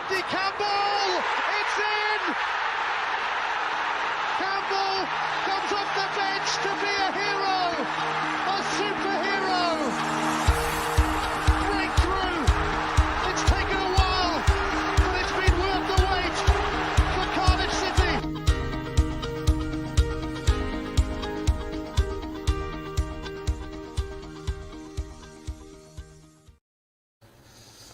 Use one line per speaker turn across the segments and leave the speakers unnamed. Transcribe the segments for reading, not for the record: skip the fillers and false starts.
Andy Campbell! It's in! Campbell comes off the bench to be a hero! A superhero! Breakthrough! It's taken a while, but it's been worth the wait for Cardiff City!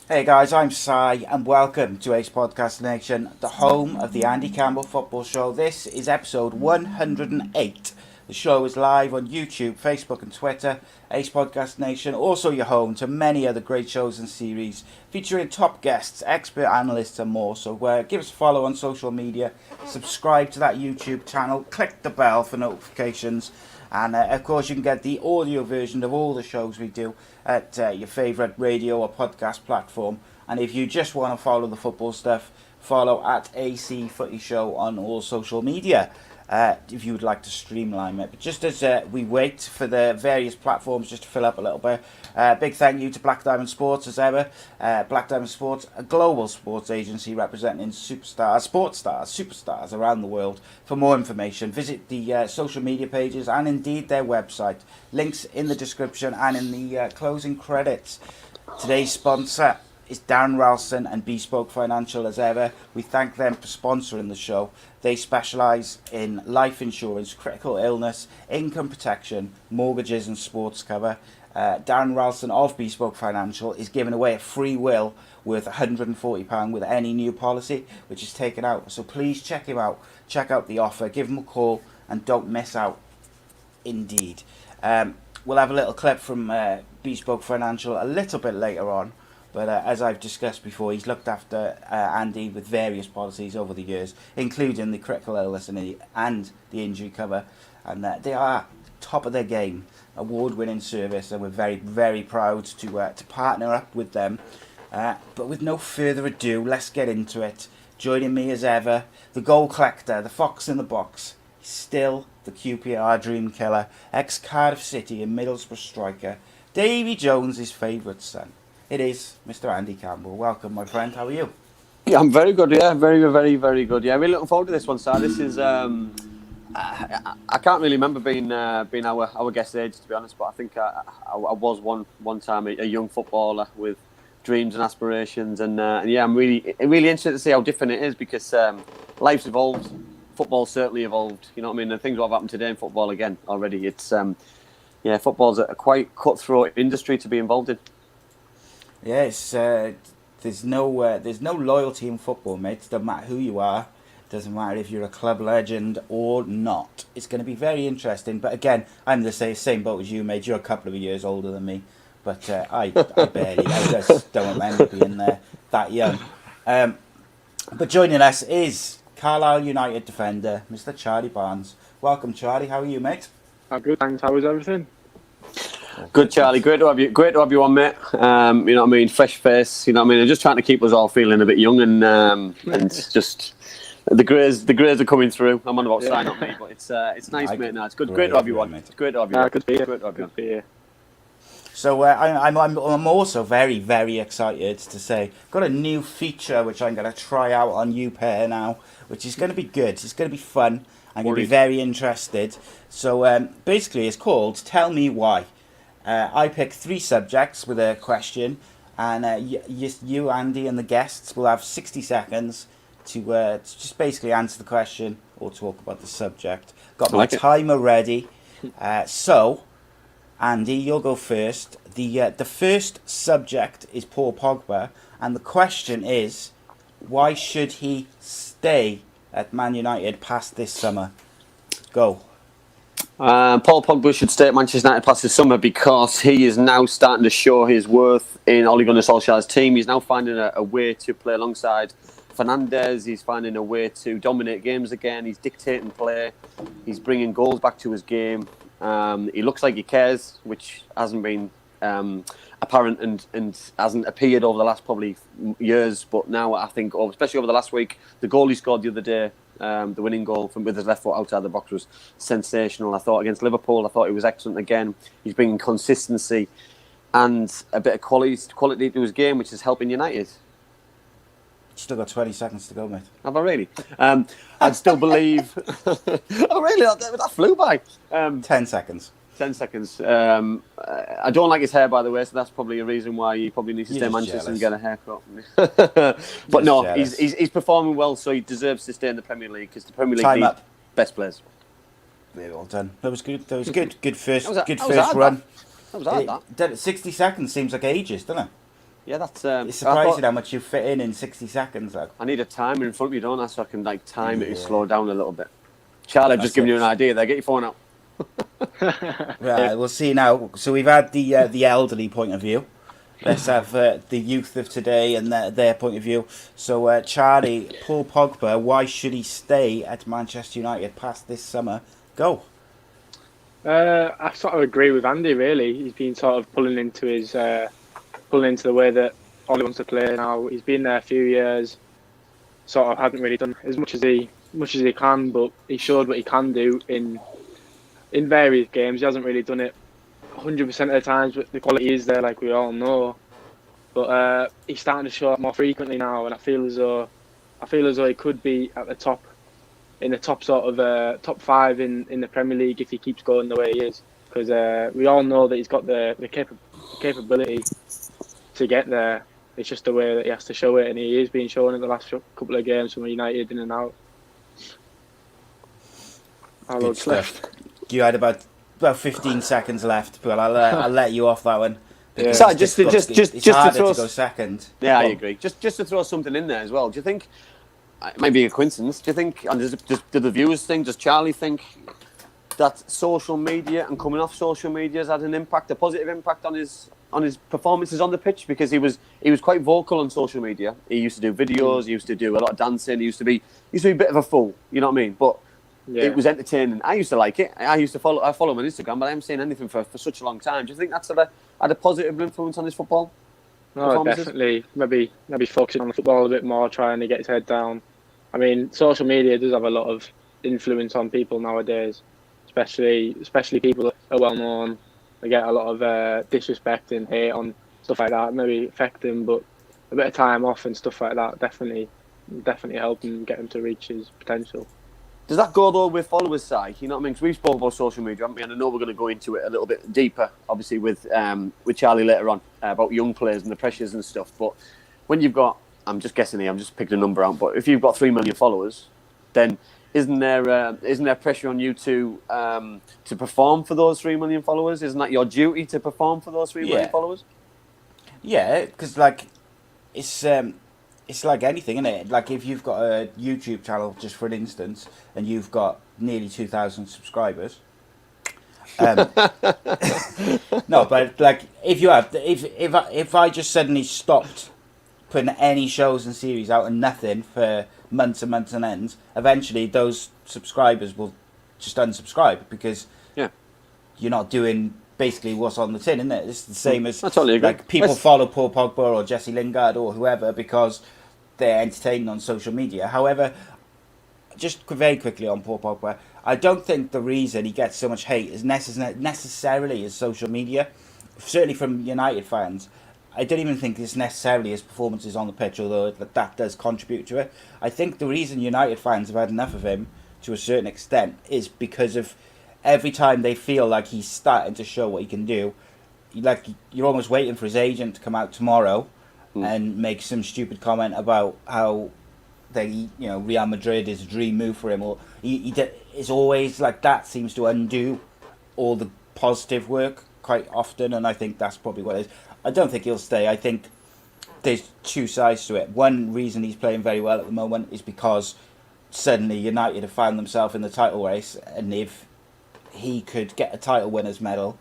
Hey guys, I'm Si and welcome to Ace Podcast Nation, the home of the Andy Campbell Football Show. This is episode 108. The show is live on YouTube, Facebook and Twitter. Ace Podcast Nation, also your home to many other great shows and series featuring top guests, expert analysts and more. So give us a follow on social media, subscribe to that YouTube channel, click the bell for notifications. And of course you can get the audio version of all the shows we do at your favourite radio or podcast platform. And if you just want to follow the football stuff, follow at A.C.E Footy Show on all social media. If you would like to streamline it. But just as we wait for the various platforms just to fill up a little bit, big thank you to Black Diamond Sports as ever. Black Diamond Sports, a global sports agency representing sports stars, superstars around the world. For more information, visit the social media pages and indeed their website. Links in the description and in the closing credits. Today's sponsor is Darren Ralston and Bespoke Financial as ever. We thank them for sponsoring the show. They specialise in life insurance, critical illness, income protection, mortgages and sports cover. Darren Ralston of Bespoke Financial is giving away a free will worth £140 with any new policy which is taken out. So please check him out. Check out the offer. Give him a call and don't miss out. Indeed. We'll have a little clip from Bespoke Financial a little bit later on. But as I've discussed before, he's looked after Andy with various policies over the years, including the critical illness and the injury cover. And they are top of their game, award-winning service, and we're very, very proud to partner up with them. But with no further ado, let's get into it. Joining me as ever, the goal collector, the fox in the box, still the QPR dream killer, ex-Cardiff City and Middlesbrough striker, Davy Jones' favourite son. It is Mr. Andy Campbell. Welcome, my friend. How are you?
Yeah, I'm very good. Yeah, very, very, very good. Yeah, really looking forward to this one, sir. This is I can't really remember being our guest age, to be honest. But I think I was one time a young footballer with dreams and aspirations, and yeah, I'm really interested to see how different it is because life's evolved. Football's certainly evolved. You know what I mean? And things that have happened today in football again already. It's football's a quite cutthroat industry to be involved in.
Yes, there's no loyalty in football, mate. It doesn't matter who you are. It doesn't matter if you're a club legend or not. It's going to be very interesting. But again, I'm the same boat as you, mate. You're a couple of years older than me. But I just don't remember being that young. But joining us is Carlisle United defender, Mr. Charlie Barnes. Welcome, Charlie. How are you, mate?
I'm good, thanks. How is everything?
Good, Charlie. Great to have you. Great to have you on, mate. You know what I mean? Fresh face. You know what I mean? And just trying to keep us all feeling a bit young and just the greys are coming through. I'm on about sign up, mate, but it's nice, mate. No, it's good. Great to have you on. It's great to have you.
Good to be here. Good to be here.
So I'm also very, very excited to say got a new feature which I'm going to try out on YouPair now, which is going to be good. It's going to be fun. I'm going to be very interested. So basically, it's called Tell Me Why. I pick 3 subjects with a question, and you, Andy, and the guests will have 60 seconds to just basically answer the question or talk about the subject. Got my timer ready. So, Andy, you'll go first. The first subject is Paul Pogba, and the question is, why should he stay at Man United past this summer? Go.
Paul Pogba should stay at Manchester United past this summer because he is now starting to show his worth in Ole Gunnar Solskjaer's team. He's now finding a way to play alongside Fernandes. He's finding a way to dominate games again. He's dictating play. He's bringing goals back to his game. He looks like he cares, which hasn't been apparent and hasn't appeared over the last probably years. But now I think, especially over the last week, the goal he scored the other day, the winning goal with his left foot outside the box was sensational. I thought against Liverpool, I thought he was excellent again. He's bringing consistency and a bit of quality to his game, which is helping United.
Still got 20 seconds to go, mate.
Have I really? I'd still believe... Oh, really? That flew by.
10 seconds.
10 seconds. I don't like his hair, by the way, so that's probably a reason why he probably needs to stay in Manchester and get a haircut. But no, he's performing well, so he deserves to stay in the Premier League because the Premier League needs best players.
Very well done. That was good. Good first
hard,
run.
That was hard, that.
60 seconds seems like ages, doesn't it?
Yeah, that's...
it's surprising how much you fit in 60 seconds. Like.
I need a timer in front of me, don't I, so I can time it and slow down a little bit. Charlie, I've just given you an idea there. Get your phone out.
Right, we'll see now. So we've had the elderly point of view. Let's have the youth of today and their point of view. So, Charlie, Paul Pogba, why should he stay at Manchester United past this summer? Go.
I sort of agree with Andy. Really, he's been sort of pulling into the way that Ollie wants to play now. He's been there a few years. Sort of hasn't really done as much as he can, but he showed what he can do in various games. He hasn't really done it 100% of the times, but the quality is there, like we all know. But he's starting to show up more frequently now, and I feel as though he could be at the top, in the top sort of top 5 in the Premier League if he keeps going the way he is. Because we all know that he's got the capability to get there. It's just the way that he has to show it, and he is being shown in the last couple of games from United in and out.
Good stuff. You had about 15 seconds left, but I'll let you off that one.
Yeah. Sorry, just to
throw, go second.
Yeah, I agree. Just to throw something in there as well. Do you think it might be a coincidence? Do you think, and do the viewers think? Does Charlie think that social media and coming off social media has had an impact, a positive impact on his performances on the pitch? Because he was quite vocal on social media. He used to do videos. He used to do a lot of dancing. He used to be a bit of a fool. You know what I mean? But it was entertaining. I used to like it. I follow him on Instagram, but I haven't seen anything for such a long time. Do you think that's had a positive influence on his football?
No, definitely. Maybe focusing on the football a bit more, trying to get his head down. I mean, social media does have a lot of influence on people nowadays, especially people that are well known. They get a lot of disrespect and hate on stuff like that. Maybe affect him, but a bit of time off and stuff like that definitely help him get him to reach his potential.
Does that go though with followers' side? You know what I mean? Because we've spoken about social media, haven't we? And I know we're going to go into it a little bit deeper, obviously with Charlie later on about young players and the pressures and stuff. But when you've got, I'm just guessing here, I'm just picking a number out. But if you've got 3 million followers, then isn't there pressure on you to perform for those 3 million followers? Isn't that your duty to perform for those 3 million followers? Yeah,
because it's like anything, isn't it? Like if you've got a YouTube channel, just for an instance, and you've got nearly 2,000 subscribers. No, but like if I just suddenly stopped putting any shows and series out and nothing for months and months and ends, eventually those subscribers will just unsubscribe because you're not doing basically what's on the tin, isn't it? It's the same as
I totally agree.
Like people follow Paul Pogba or Jesse Lingard or whoever because they're entertaining on social media. However, just very quickly on Paul Pogba, I don't think the reason he gets so much hate is necessarily his social media. Certainly from United fans, I don't even think it's necessarily his performances on the pitch, although that does contribute to it. I think the reason United fans have had enough of him to a certain extent is because of every time they feel like he's starting to show what he can do, like you're almost waiting for his agent to come out tomorrow and make some stupid comment about how Real Madrid is a dream move for him, or it's always like that seems to undo all the positive work quite often, and I think that's probably what it is. I don't think he'll stay. I think there's two sides to it. One reason he's playing very well at the moment is because suddenly United have found themselves in the title race, and if he could get a title winner's medal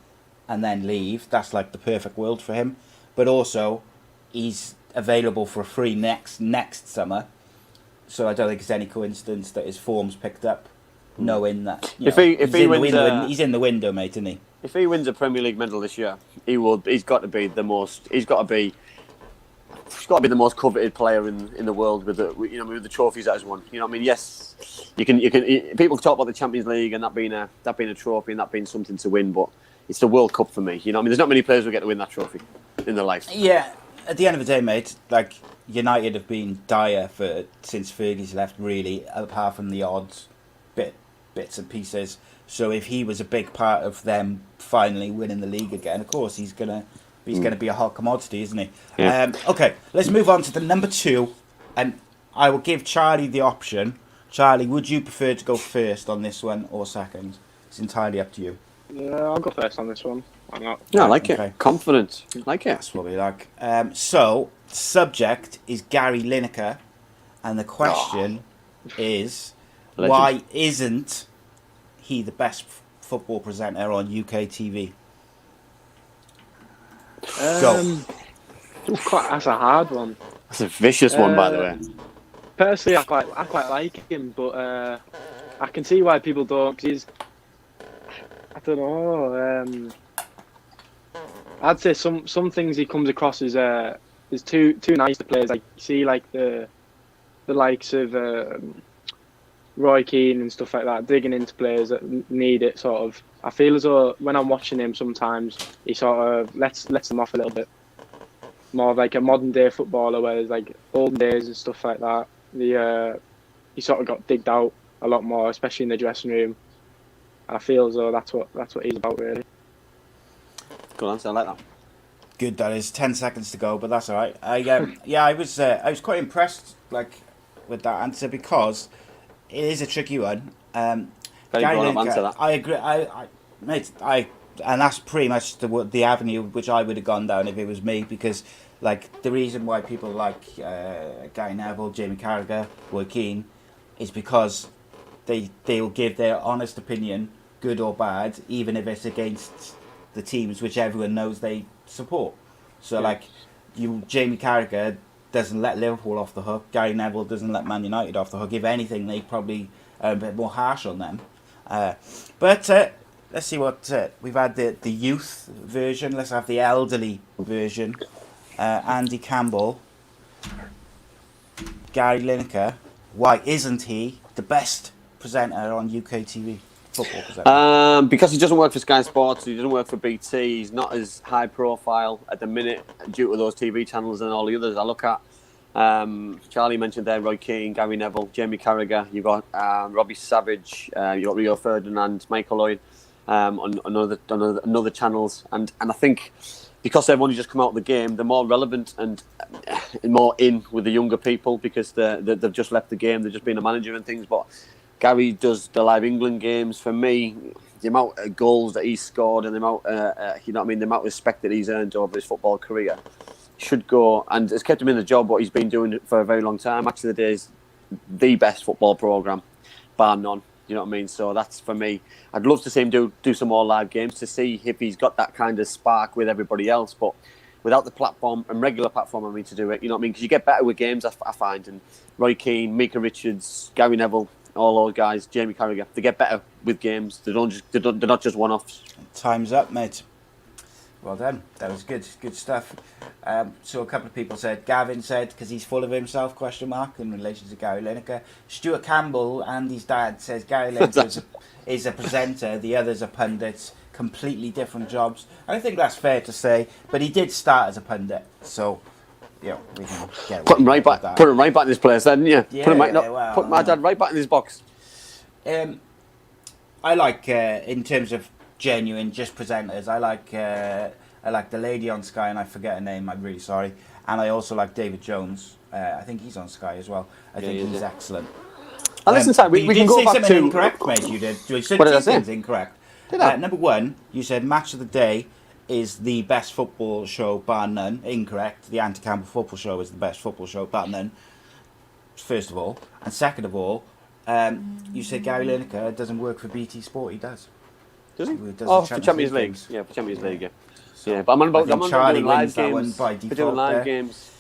and then leave, that's like the perfect world for him. But also, he's available for free next summer, so I don't think it's any coincidence that his form's picked up, knowing that he's in the window, mate, isn't he?
If he wins a Premier League medal this year, he's got to be the most coveted player in the world with the trophies that he's won. You know what I mean? Yes, you can people talk about the Champions League and that being a trophy and that being something to win, but it's the World Cup for me. You know what I mean? There's not many players who get to win that trophy in their life.
Yeah. at the end of the day, mate, like United have been dire since Fergie's left, really, apart from the odds bits and pieces. So if he was a big part of them finally winning the league again, of course he's gonna be a hot commodity, isn't he?
Yeah.
Okay, let's move on to the number 2, and I will give Charlie the option. Charlie, would you prefer to go first on this one or second? It's entirely up to you.
Yeah, I'll go first on this one. Why not?
Yeah, I like
Okay.
it. Confident. Like it.
That's what we like. So, subject is Gary Lineker, and the question is,
Legend.
why isn't he the best football presenter on UK TV? Go.
That's a hard one.
That's a vicious one, by the way.
Personally, I quite like him, but I can see why people don't. Cause he's, I don't know. I'd say some things he comes across as is too nice to players. Like you see, like the likes of Roy Keane and stuff like that, digging into players that need it. Sort of, I feel as though when I'm watching him, sometimes he sort of lets them off a little bit. More of like a modern day footballer, where there's like olden days and stuff like that. He sort of got digged out a lot more, especially in the dressing room. I feel as though that's what he's about, really.
Good answer. I like that.
Good, that is 10 seconds to go, but that's all right. I was quite impressed with that answer because it is a tricky one.
Very
Gary
grown-up
Lineker,
answer, that.
I agree. And that's pretty much the avenue which I would have gone down if it was me, because like the reason why people like Gary Neville, Jamie Carragher, Roy Keane, is because they will give their honest opinion, good or bad, even if it's against the teams which everyone knows they support. So Jamie Carragher doesn't let Liverpool off the hook. Gary Neville doesn't let Man United off the hook. If anything, they probably are a bit more harsh on them. But let's see what we've had. The youth version. Let's have the elderly version. Andy Campbell, Gary Lineker. Why isn't he the best presenter on UK TV? Football presenter.
Because he doesn't work for Sky Sports, he doesn't work for BT, he's not as high profile at the minute due to those TV channels and all the others I look at. Charlie mentioned there Roy Keane, Gary Neville, Jamie Carragher, you've got Robbie Savage, you've got Rio Ferdinand, Michael Owen on other channels, and I think because they've only just come out of the game, they're more relevant and more in with the younger people because they've just left the game, they've just been a manager and things. But Gary does the live England games. For me, the amount of goals that he's scored and the amount, the amount of respect that he's earned over his football career should go, and it's kept him in the job. What he's been doing for a very long time. Match of the Day is the best football program, bar none. You know what I mean? So that's for me. I'd love to see him do some more live games to see if he's got that kind of spark with everybody else. But without the platform and regular platform, to do it. You know what I mean? Because you get better with games, I find. And Roy Keane, Mika Richards, Gary Neville, all those guys, Jamie Carragher, they get better with games. They're not just one-offs.
Time's up, mate. Well done. That was good stuff. So a couple of people said, Gavin said, because he's full of himself, ? In relation to Gary Lineker. Stuart Campbell, Andy's dad, says Gary Lineker is a presenter, the others are pundits, completely different jobs. And I think that's fair to say, but he did start as a pundit, so we can get
Put him right back.
that.
Put him right back in his place, then. Yeah.
Yeah,
Put my dad right back in his box.
I like in terms of genuine just presenters. I like the lady on Sky, and I forget her name. I'm really sorry. And I also like David Jones. I think he's on Sky as well. I think he's excellent.
And listen, Ty, we can go back to...
You did say something incorrect, mate. You did. You said
What did I
two
say?
things incorrect.
Did I?
Number one, you said Match of the Day is the best football show, bar none. Incorrect. The Andy Campbell Football Show is the best football show, bar none. First of all. And second of all, you said Gary Lineker doesn't work for BT Sport. He does.
Does he?
He does
Oh,
the
for Champions League.
games.
Yeah, for Champions League, yeah. Yeah, but I'm on about
Charlie
doing live
wins that one
games.
by
We're doing
default
live
there.
games.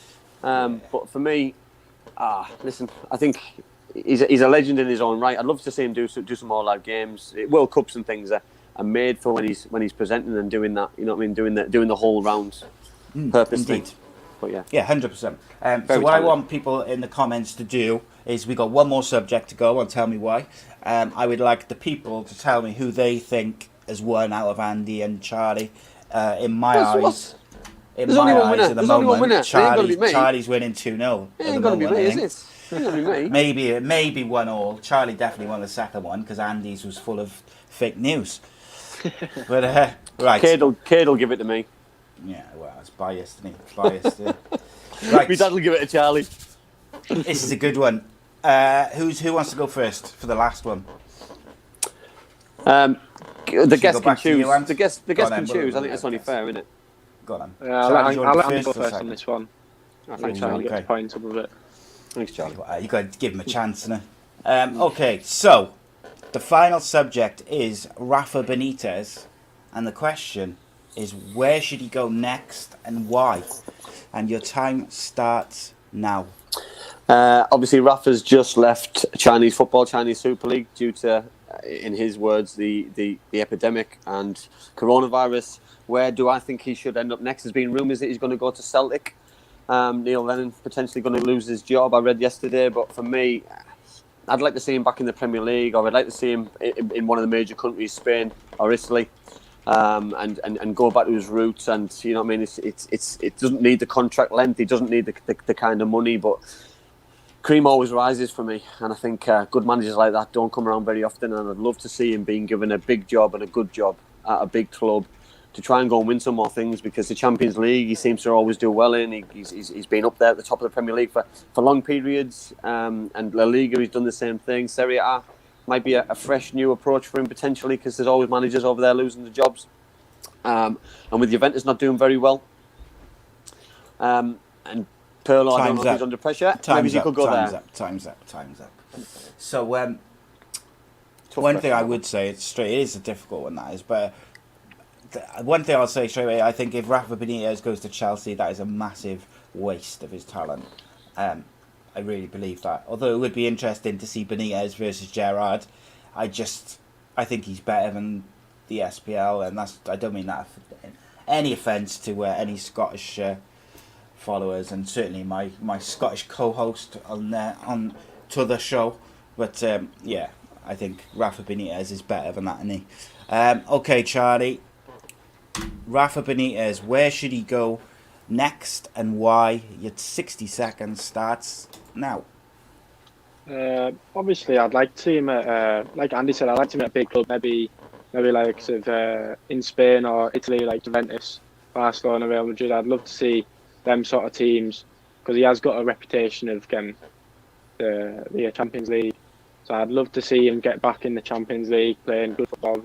But for me, listen, I think he's a legend in his own right. I'd love to see him do some more live games. World Cups and things are made for when he's presenting and doing that. You know what I mean? Doing the whole round purposely.
Indeed.
But yeah.
Yeah, 100%. So what I
talented.
want people in the comments to do is we got one more subject to go on Tell Me Why. I would like the people to tell me who they think has won out of Andy and Charlie. In my eyes, in
There's
my
only one
eyes
winner.
at the
There's only one
moment,
winner. It ain't gonna be me.
Charlie's winning 2-0.
It ain't going to be me, is it? It ain't going to be me.
Maybe 1-1. Charlie definitely won the second one because Andy's was full of fake news. But right,
Cade'll give it to me.
yeah, well, it's biased, isn't it? It's biased. Right,
My dad will give it to Charlie.
this is a good one. Who wants to go first for the last one?
The guest
go
can
back to
choose.
you, Ant?
The guest
Go
can
on then,
choose. I
we'll
think that's only fair, isn't it?
Go on.
I'll
Charlie, do you want
let
to
him go
or
first
second?
on this one.
Thanks,
Try and
Charlie.
get
Okay.
the points up of it.
Thanks, Charlie.
You've got to give him a chance, innit? Okay, so the final subject is Rafa Benitez, and the question is where should he go next and why? And your time starts now.
Obviously, Rafa's just left Chinese football, Chinese Super League, due to, in his words, the epidemic and coronavirus. Where do I think he should end up next? There's been rumours that he's going to go to Celtic. Neil Lennon potentially going to lose his job, I read yesterday. But for me, I'd like to see him back in the Premier League, or I'd like to see him in one of the major countries, Spain or Italy, and go back to his roots. And you know what I mean? It doesn't need the contract length. He doesn't need the kind of money, but cream always rises for me, and I think good managers like that don't come around very often, and I'd love to see him being given a big job and a good job at a big club to try and go and win some more things, because the Champions League he seems to always do well in. He's been up there at the top of the Premier League for long periods, and La Liga he's done the same thing. Serie A might be a fresh new approach for him potentially, because there's always managers over there losing the jobs, and with Juventus not doing very well, and Pirlo, I don't know if he's under pressure. Maybe he could go there.
Time's up. So, one thing I would say, it is a difficult one, that is, but one thing I'll say straight away, I think if Rafa Benitez goes to Chelsea, that is a massive waste of his talent. I really believe that. Although it would be interesting to see Benitez versus Gerrard, I think he's better than the SPL, and I don't mean that any offence to any Scottish followers, and certainly my Scottish co-host on to the show, but yeah, I think Rafa Benitez is better than that, isn't he? Okay, Charlie, Rafa Benitez, where should he go next and why? Your 60 seconds starts now.
Obviously, I'd like to see him at, like Andy said, I'd like to see him at a big club, maybe like sort of in Spain or Italy, like Juventus, Barcelona, Real Madrid. I'd love to see them sort of teams, because he has got a reputation of getting the Champions League. So I'd love to see him get back in the Champions League, playing good football,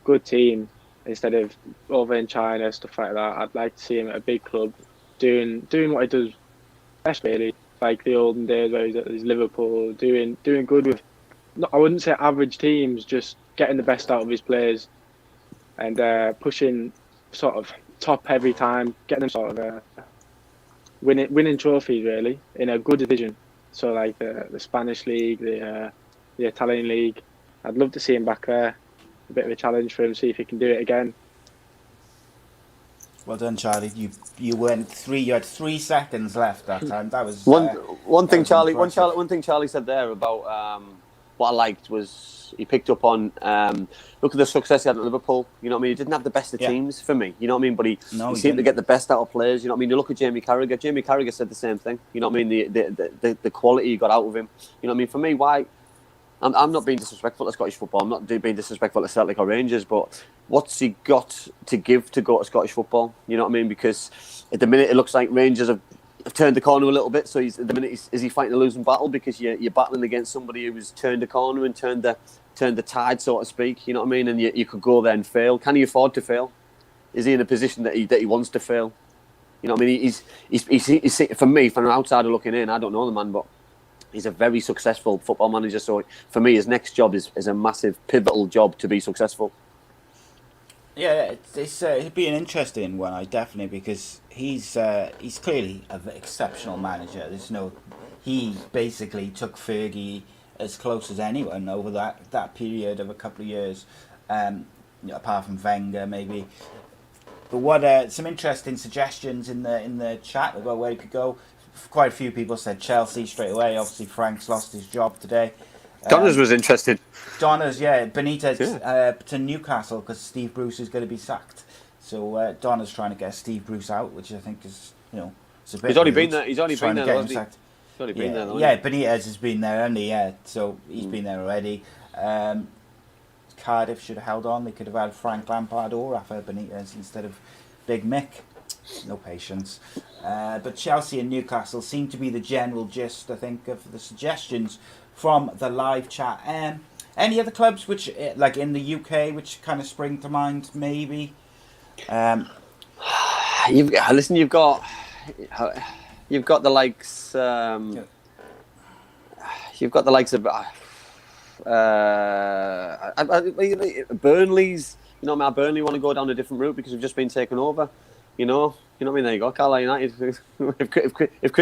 good team, instead of over in China, stuff like that. I'd like to see him at a big club, doing what he does best, really, like the olden days where he's at Liverpool, doing good with, I wouldn't say average teams, just getting the best out of his players and pushing sort of top every time, getting them sort of winning trophies, really, in a good division. So like the Spanish league, the Italian league. I'd love to see him back there. A bit of a challenge for him, see if he can do it again.
Well done, Charlie. You had 3 seconds left that time. That was
one thing Charlie said there about what I liked was he picked up on look at the success he had at Liverpool. You know what I mean? He didn't have the best of teams for me. You know what I mean? But he seemed to get the best out of players. You know what I mean? You look at Jamie Carragher. Jamie Carragher said the same thing. You know what I mean? The quality he got out of him. You know what I mean? For me, why? I'm not being disrespectful to Scottish football. I'm not being disrespectful to Celtic or Rangers, but what's he got to give to go to Scottish football? You know what I mean? Because at the minute it looks like Rangers have turned the corner a little bit. So at the minute is he fighting a losing battle, because you're battling against somebody who's turned the corner and turned the tide, so to speak. You know what I mean? And you could go there and fail. Can he afford to fail? Is he in a position that he wants to fail? You know what I mean? He's for me, from an outsider looking in, I don't know the man, but he's a very successful football manager. So for me, his next job is a massive, pivotal job to be successful.
Yeah, it'd be an interesting one, definitely, because he's clearly an exceptional manager. He basically took Fergie as close as anyone over that period of a couple of years, apart from Wenger maybe. But what some interesting suggestions in the chat about where he could go. Quite a few people said Chelsea straight away. Obviously, Frank's lost his job today.
Donners was interested.
Donners, yeah. Benitez to Newcastle, because Steve Bruce is going to be sacked. So Donna's trying to get Steve Bruce out, which I think is, it's a bit.
He's already
rude.
been there. He's already
Trying
been
to
there.
get him sacked.
He's already been there. Though,
Yeah, Benitez has been there, hasn't he? Yeah, so he's been there already. Cardiff should have held on. They could have had Frank Lampard or Rafa Benitez instead of Big Mick. No patience. But Chelsea and Newcastle seem to be the general gist, I think, of the suggestions from the live chat. Any other clubs which, like in the UK, which kind of spring to mind, maybe?
You've got the likes. You've got the likes of Burnley's. Burnley want to go down a different route because we've just been taken over. You know what I mean? There you go, Carlisle United. if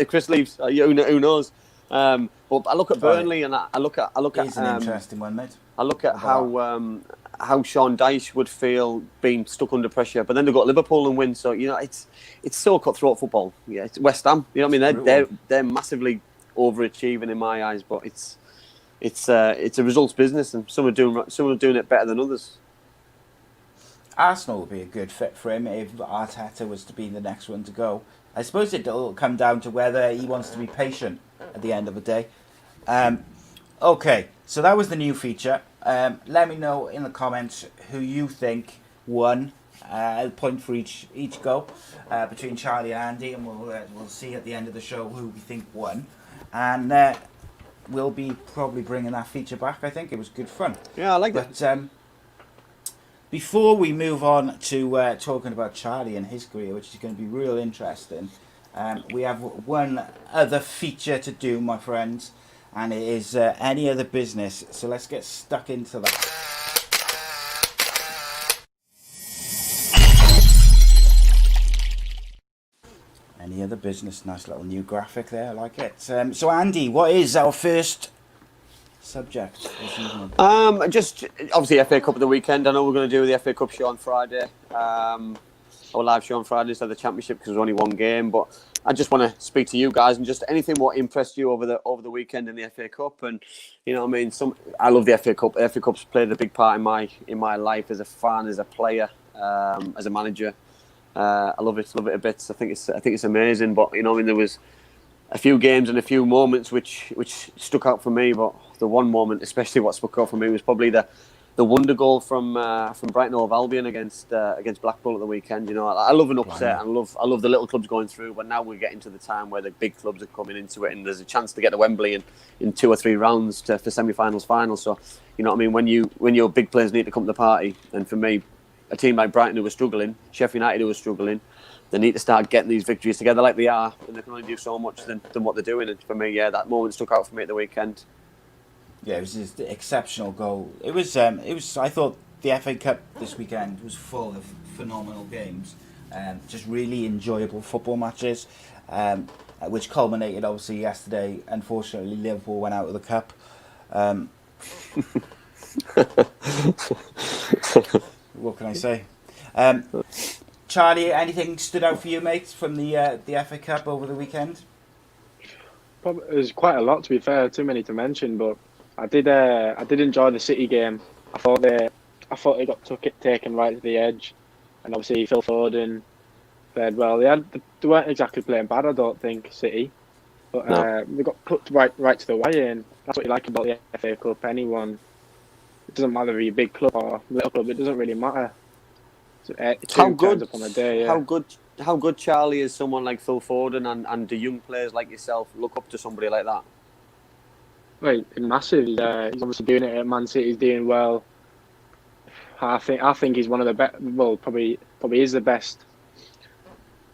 Chris leaves, who knows? But I look at Burnley and I look at.
It's an interesting one, mate.
I look at how Sean Dyche would feel being stuck under pressure, but then they got Liverpool and win. So it's so cutthroat football. Yeah, it's West Ham. You know what I mean? They're massively overachieving in my eyes, but it's a results business, and some are doing it better than others.
Arsenal would be a good fit for him if Arteta was to be the next one to go. I suppose it'll come down to whether he wants to be patient at the end of the day. Okay, so that was the new feature. Let me know in the comments who you think won. I'll point for each go between Charlie and Andy, and we'll see at the end of the show who we think won. And we'll be probably bringing that feature back. I think it was good fun.
Yeah, I like that.
Before we move on to talking about Charlie and his career, which is going to be real interesting, we have one other feature to do, my friends, and it is any other business. So let's get stuck into that. Any other business? Nice little new graphic there, I like it. So Andy, what is our first subject this evening?
Just obviously FA Cup of the weekend. I know we're going to do the FA Cup show on Friday. Our live show on Friday instead of the Championship because there's only one game. But I just want to speak to you guys and just anything what impressed you over the weekend in the FA Cup. And you know what I mean. I love the FA Cup. The FA Cup's played a big part in my life as a fan, as a player, as a manager. I love it a bit. I think it's amazing. But you know, I mean, there was a few games and a few moments which stuck out for me. But the one moment, especially what stuck out for me, was probably the wonder goal from Brighton Hove Albion against Blackpool at the weekend. You know, I love an upset. Wow. I love the little clubs going through. But now we're getting to the time where the big clubs are coming into it, and there's a chance to get to Wembley in 2 or 3 rounds for semi-finals, finals. So you know what I mean. When your big players need to come to the party, and for me, a team like Brighton who were struggling, Sheffield United who were struggling, they need to start getting these victories together like they are, and they can only do so much than what they're doing. And for me, yeah, that moment stuck out for me at the weekend. Yeah,
it was just an exceptional goal. It was. I thought the FA Cup this weekend was full of phenomenal games, just really enjoyable football matches, which culminated obviously yesterday. Unfortunately, Liverpool went out of the cup. What can I say? Charlie, anything stood out for you, mate, from the FA Cup over the weekend?
Probably, there's quite a lot, to be fair. Too many to mention, but I did enjoy the City game. I thought they got taken right to the edge, and obviously Phil Foden played well. They weren't exactly playing bad, I don't think, City, but they got put right to the wire, and that's what you like about the FA Cup. It doesn't matter if you're a big club or little club. It doesn't really matter.
How good?
Up on a day, yeah.
How good, Charlie, is someone like Phil Foden and the young players like yourself look up to somebody like that?
Right, massive. He's obviously doing it at Man City. He's doing well. I think he's one of the best. Well, probably is the best.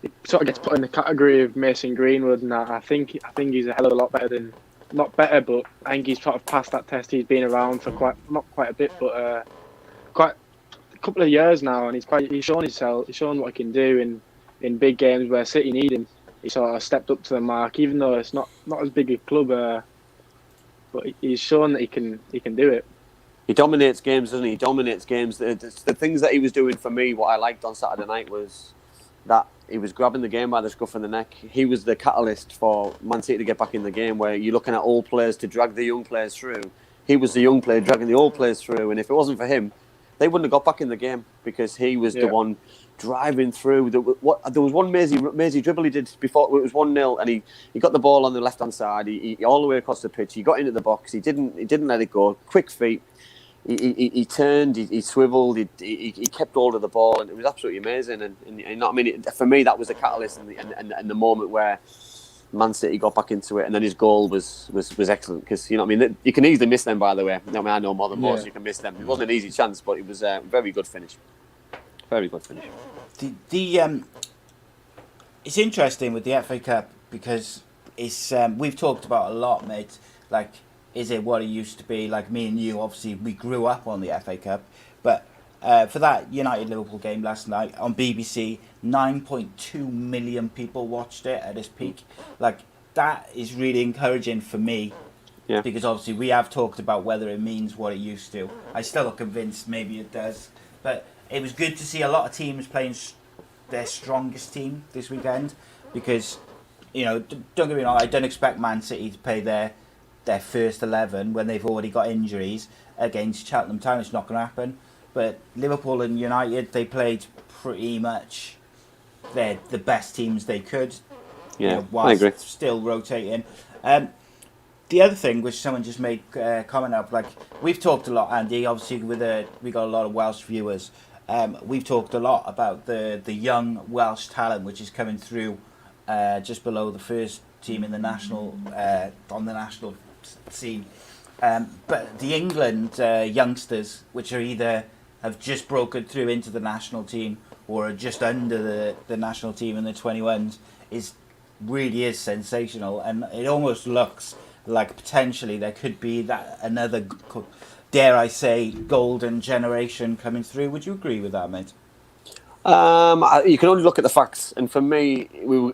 He sort of gets put in the category of Mason Greenwood, and I think he's a hell of a lot better than. Not better, but I think he's sort of passed that test. He's been around for not quite a bit, but quite a couple of years now, and he's shown himself. He's shown what he can do in big games where City need him. He sort of stepped up to the mark, even though it's not as big a club, but he's shown that he can do it.
He dominates games, doesn't he? He dominates games. The things that he was doing for me, what I liked on Saturday night was that he was grabbing the game by the scruff of the neck. He was the catalyst for Man City to get back in the game, where you're looking at old players to drag the young players through. He was the young player dragging the old players through, and if it wasn't for him, they wouldn't have got back in the game because he was the one driving through. There was one mazy dribble he did before it was 1-0, and he got the ball on the left hand side. He all the way across the pitch. He got into the box. He didn't let it go. Quick feet. He turned. He swiveled. He kept hold of the ball, and it was absolutely amazing. And you know what I mean? For me, that was the catalyst and the moment where Man City got back into it, and then his goal was excellent because you know what I mean. You can easily miss them, by the way. I know more than most. You can miss them. It wasn't an easy chance, but it was a very good finish. Very good finish.
It's interesting with the FA Cup because it's we've talked about a lot, mate. Like, is it what it used to be? Like me and you, obviously, we grew up on the FA Cup, but for that United-Liverpool game last night on BBC, 9.2 million people watched it at its peak. Like, that is really encouraging for me. Yeah. Because obviously we have talked about whether it means what it used to. I still not convinced maybe it does. But it was good to see a lot of teams playing their strongest team this weekend. Because, you know, don't get me wrong, I don't expect Man City to play their first 11 when they've already got injuries against Cheltenham Town. It's not going to happen. But Liverpool and United, they played pretty much the best teams they could.
Yeah, I agree.
Still rotating. The other thing, which someone just made comment of, like we've talked a lot, Andy. Obviously, we got a lot of Welsh viewers. We've talked a lot about the young Welsh talent which is coming through just below the first team in the national on the national scene. But the England youngsters, which are either have just broken through into the national team or are just under the national team in the 21s, really is sensational, and it almost looks like potentially there could be that another, dare I say, golden generation coming through. Would you agree with that, mate?
You can only look at the facts, and for me,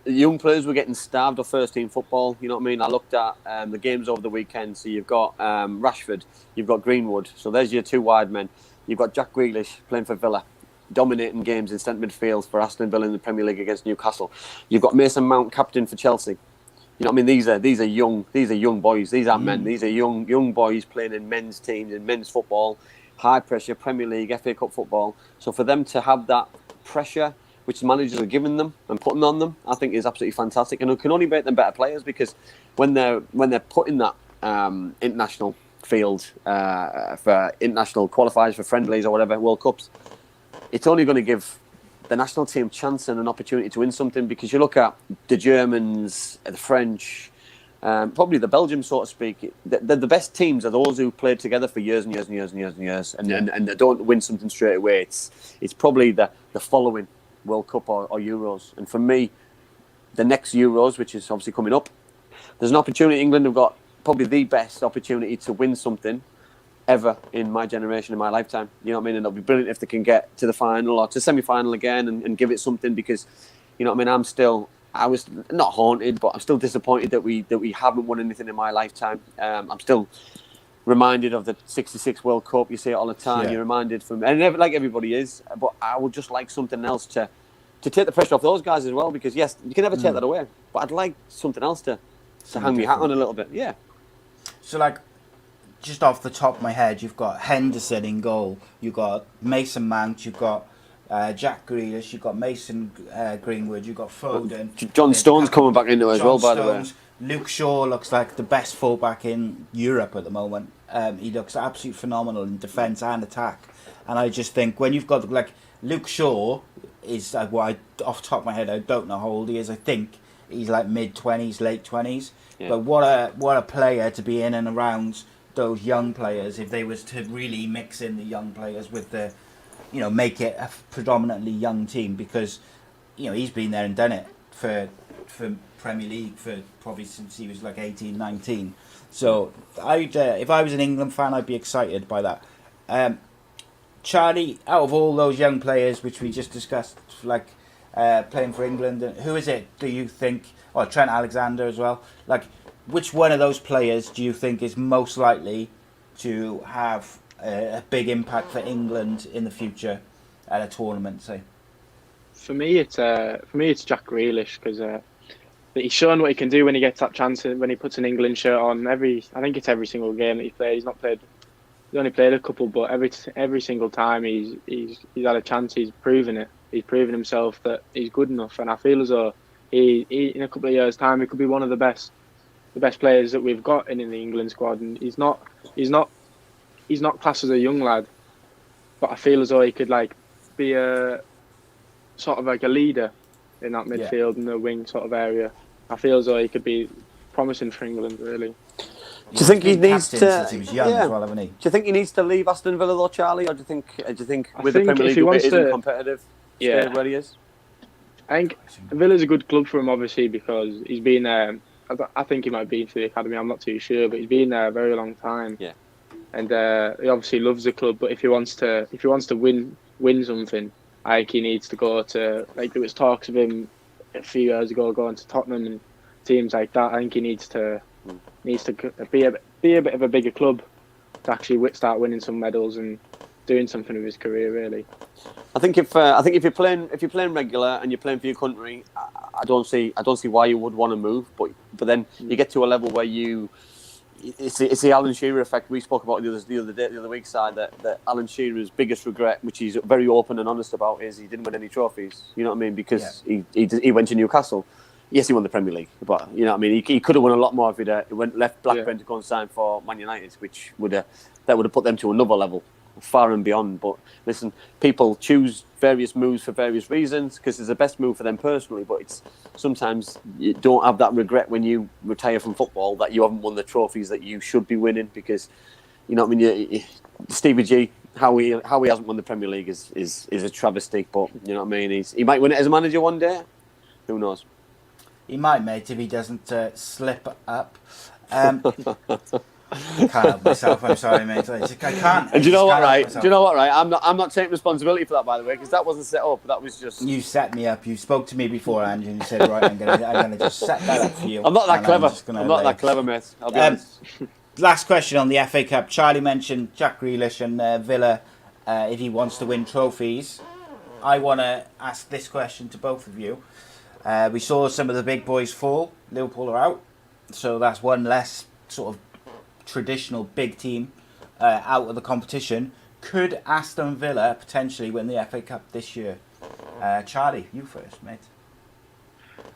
young players were getting starved of first team football. You know what I mean? I looked at the games over the weekend. So you've got Rashford, you've got Greenwood. So there's your two wide men. You've got Jack Grealish playing for Villa, dominating games in centre midfield for Aston Villa in the Premier League against Newcastle. You've got Mason Mount, captain for Chelsea. You know what I mean? These are young boys. These are men. These are young boys playing in men's teams, in men's football, high pressure Premier League, FA Cup football. So for them to have that pressure which the managers are giving them and putting on them, I think is absolutely fantastic, and it can only make them better players because when they're put in that international field for international qualifiers for friendlies or whatever, World Cups, it's only going to give the national team chance and an opportunity to win something, because you look at the Germans, the French, probably the Belgians, so to speak. The best teams are those who played together for years and years and years and years and years, and they don't win something straight away. It's probably the following World Cup or Euros. And for me, the next Euros, which is obviously coming up, there's an opportunity. England have got probably the best opportunity to win something ever in my generation, in my lifetime. You know what I mean? And it'll be brilliant if they can get to the final or to semi-final again and give it something, because, you know what I mean, I was not haunted, but I'm still disappointed that we haven't won anything in my lifetime. I'm still reminded of the '66 World Cup. You see it all the time. Yeah. You're reminded and like everybody is, but I would just like something else to take the pressure off those guys as well, because yes, you can never take that away, but I'd like something else to hang my hat on a little bit. Yeah. So like, just off the top of my head, you've got Henderson in goal, you've got Mason Mount, you've got Jack Grealish, you've got Mason Greenwood, you've got Foden. John Stones coming back into it as well, by the way. Luke Shaw looks like the best fullback in Europe at the moment. He looks absolutely phenomenal in defence and attack. And I just think when you've got, like, Luke Shaw is, off the top of my head, I don't know how old he is. I think he's like mid-20s, late 20s. Yeah. But what a player to be in and around those young players, if they was to really mix in the young players with the, you know, make it a predominantly young team, because, you know, he's been there and done it for Premier League for probably since he was like 18, 19. So if I was an England fan, I'd be excited by that. Charlie, out of all those young players which we just discussed, like playing for England, who is it do you think, or Trent Alexander as well, like, which one of those players do you think is most likely to have a big impact for England in the future at a tournament, say?
For me, it's Jack Grealish, because he's shown what he can do when he gets that chance, when he puts an England shirt on. I think it's every single game that he's played. He's not played only played a couple, but every single time he's had a chance, he's proven it. He's proven himself that he's good enough, and I feel as though he in a couple of years' time he could be one of the best players that we've got in the England squad. And he's not classed as a young lad, but I feel as though he could like be a sort of like a leader in that midfield and the wing sort of area. I feel as though he could be promising for England, really.
Do you think he needs to?
Since he was young as well, haven't he?
Do you think he needs to leave Aston Villa though, Charlie, or do you think with the
think
Premier
if he
League
wants
it isn't
to-
competitive?
Yeah.
Stay where he is.
I think Villa's a good club for him, obviously, because he's been there. I think he might be for the academy. I'm not too sure, but he's been there a very long time.
Yeah.
And he obviously loves the club. But if he wants to win something, I think he needs to go to, like there was talks of him a few years ago going to Tottenham and teams like that. I think he needs to be a bit of a bigger club to actually start winning some medals and doing something with his career, really.
I think if you're playing regular and you're playing for your country, I don't see why you would want to move. But then you get to a level where it's the Alan Shearer effect we spoke about the other week. Side that Alan Shearer's biggest regret, which he's very open and honest about, is he didn't win any trophies. You know what I mean? Because he went to Newcastle. Yes, he won the Premier League, but you know what I mean. He could have won a lot more if he left Blackburn to go and sign for Man United, which would have put them to another level, far and beyond. But listen, people choose various moves for various reasons because it's the best move for them personally. But it's sometimes you don't have that regret when you retire from football that you haven't won the trophies that you should be winning, because you know what I mean. Stevie G, how he hasn't won the Premier League is a travesty. But you know what I mean. He might win it as a manager one day. Who knows?
He might, mate, if he doesn't slip up. I can't help myself. I'm sorry, mate. I can't.
And do you know what, right? I'm not taking responsibility for that, by the way, because that wasn't set up. That was just.
You set me up. You spoke to me beforehand, and you said, "Right, I'm gonna just set that up for you."
I'm not that clever. I'm not that clever, mate. I'll be honest.
Last question on the FA Cup. Charlie mentioned Jack Grealish and Villa. If he wants to win trophies, I want to ask this question to both of you. We saw some of the big boys fall. Liverpool are out, so that's one less sort of traditional big team out of the competition. Could Aston Villa potentially win the FA Cup this year? Charlie, you first, mate.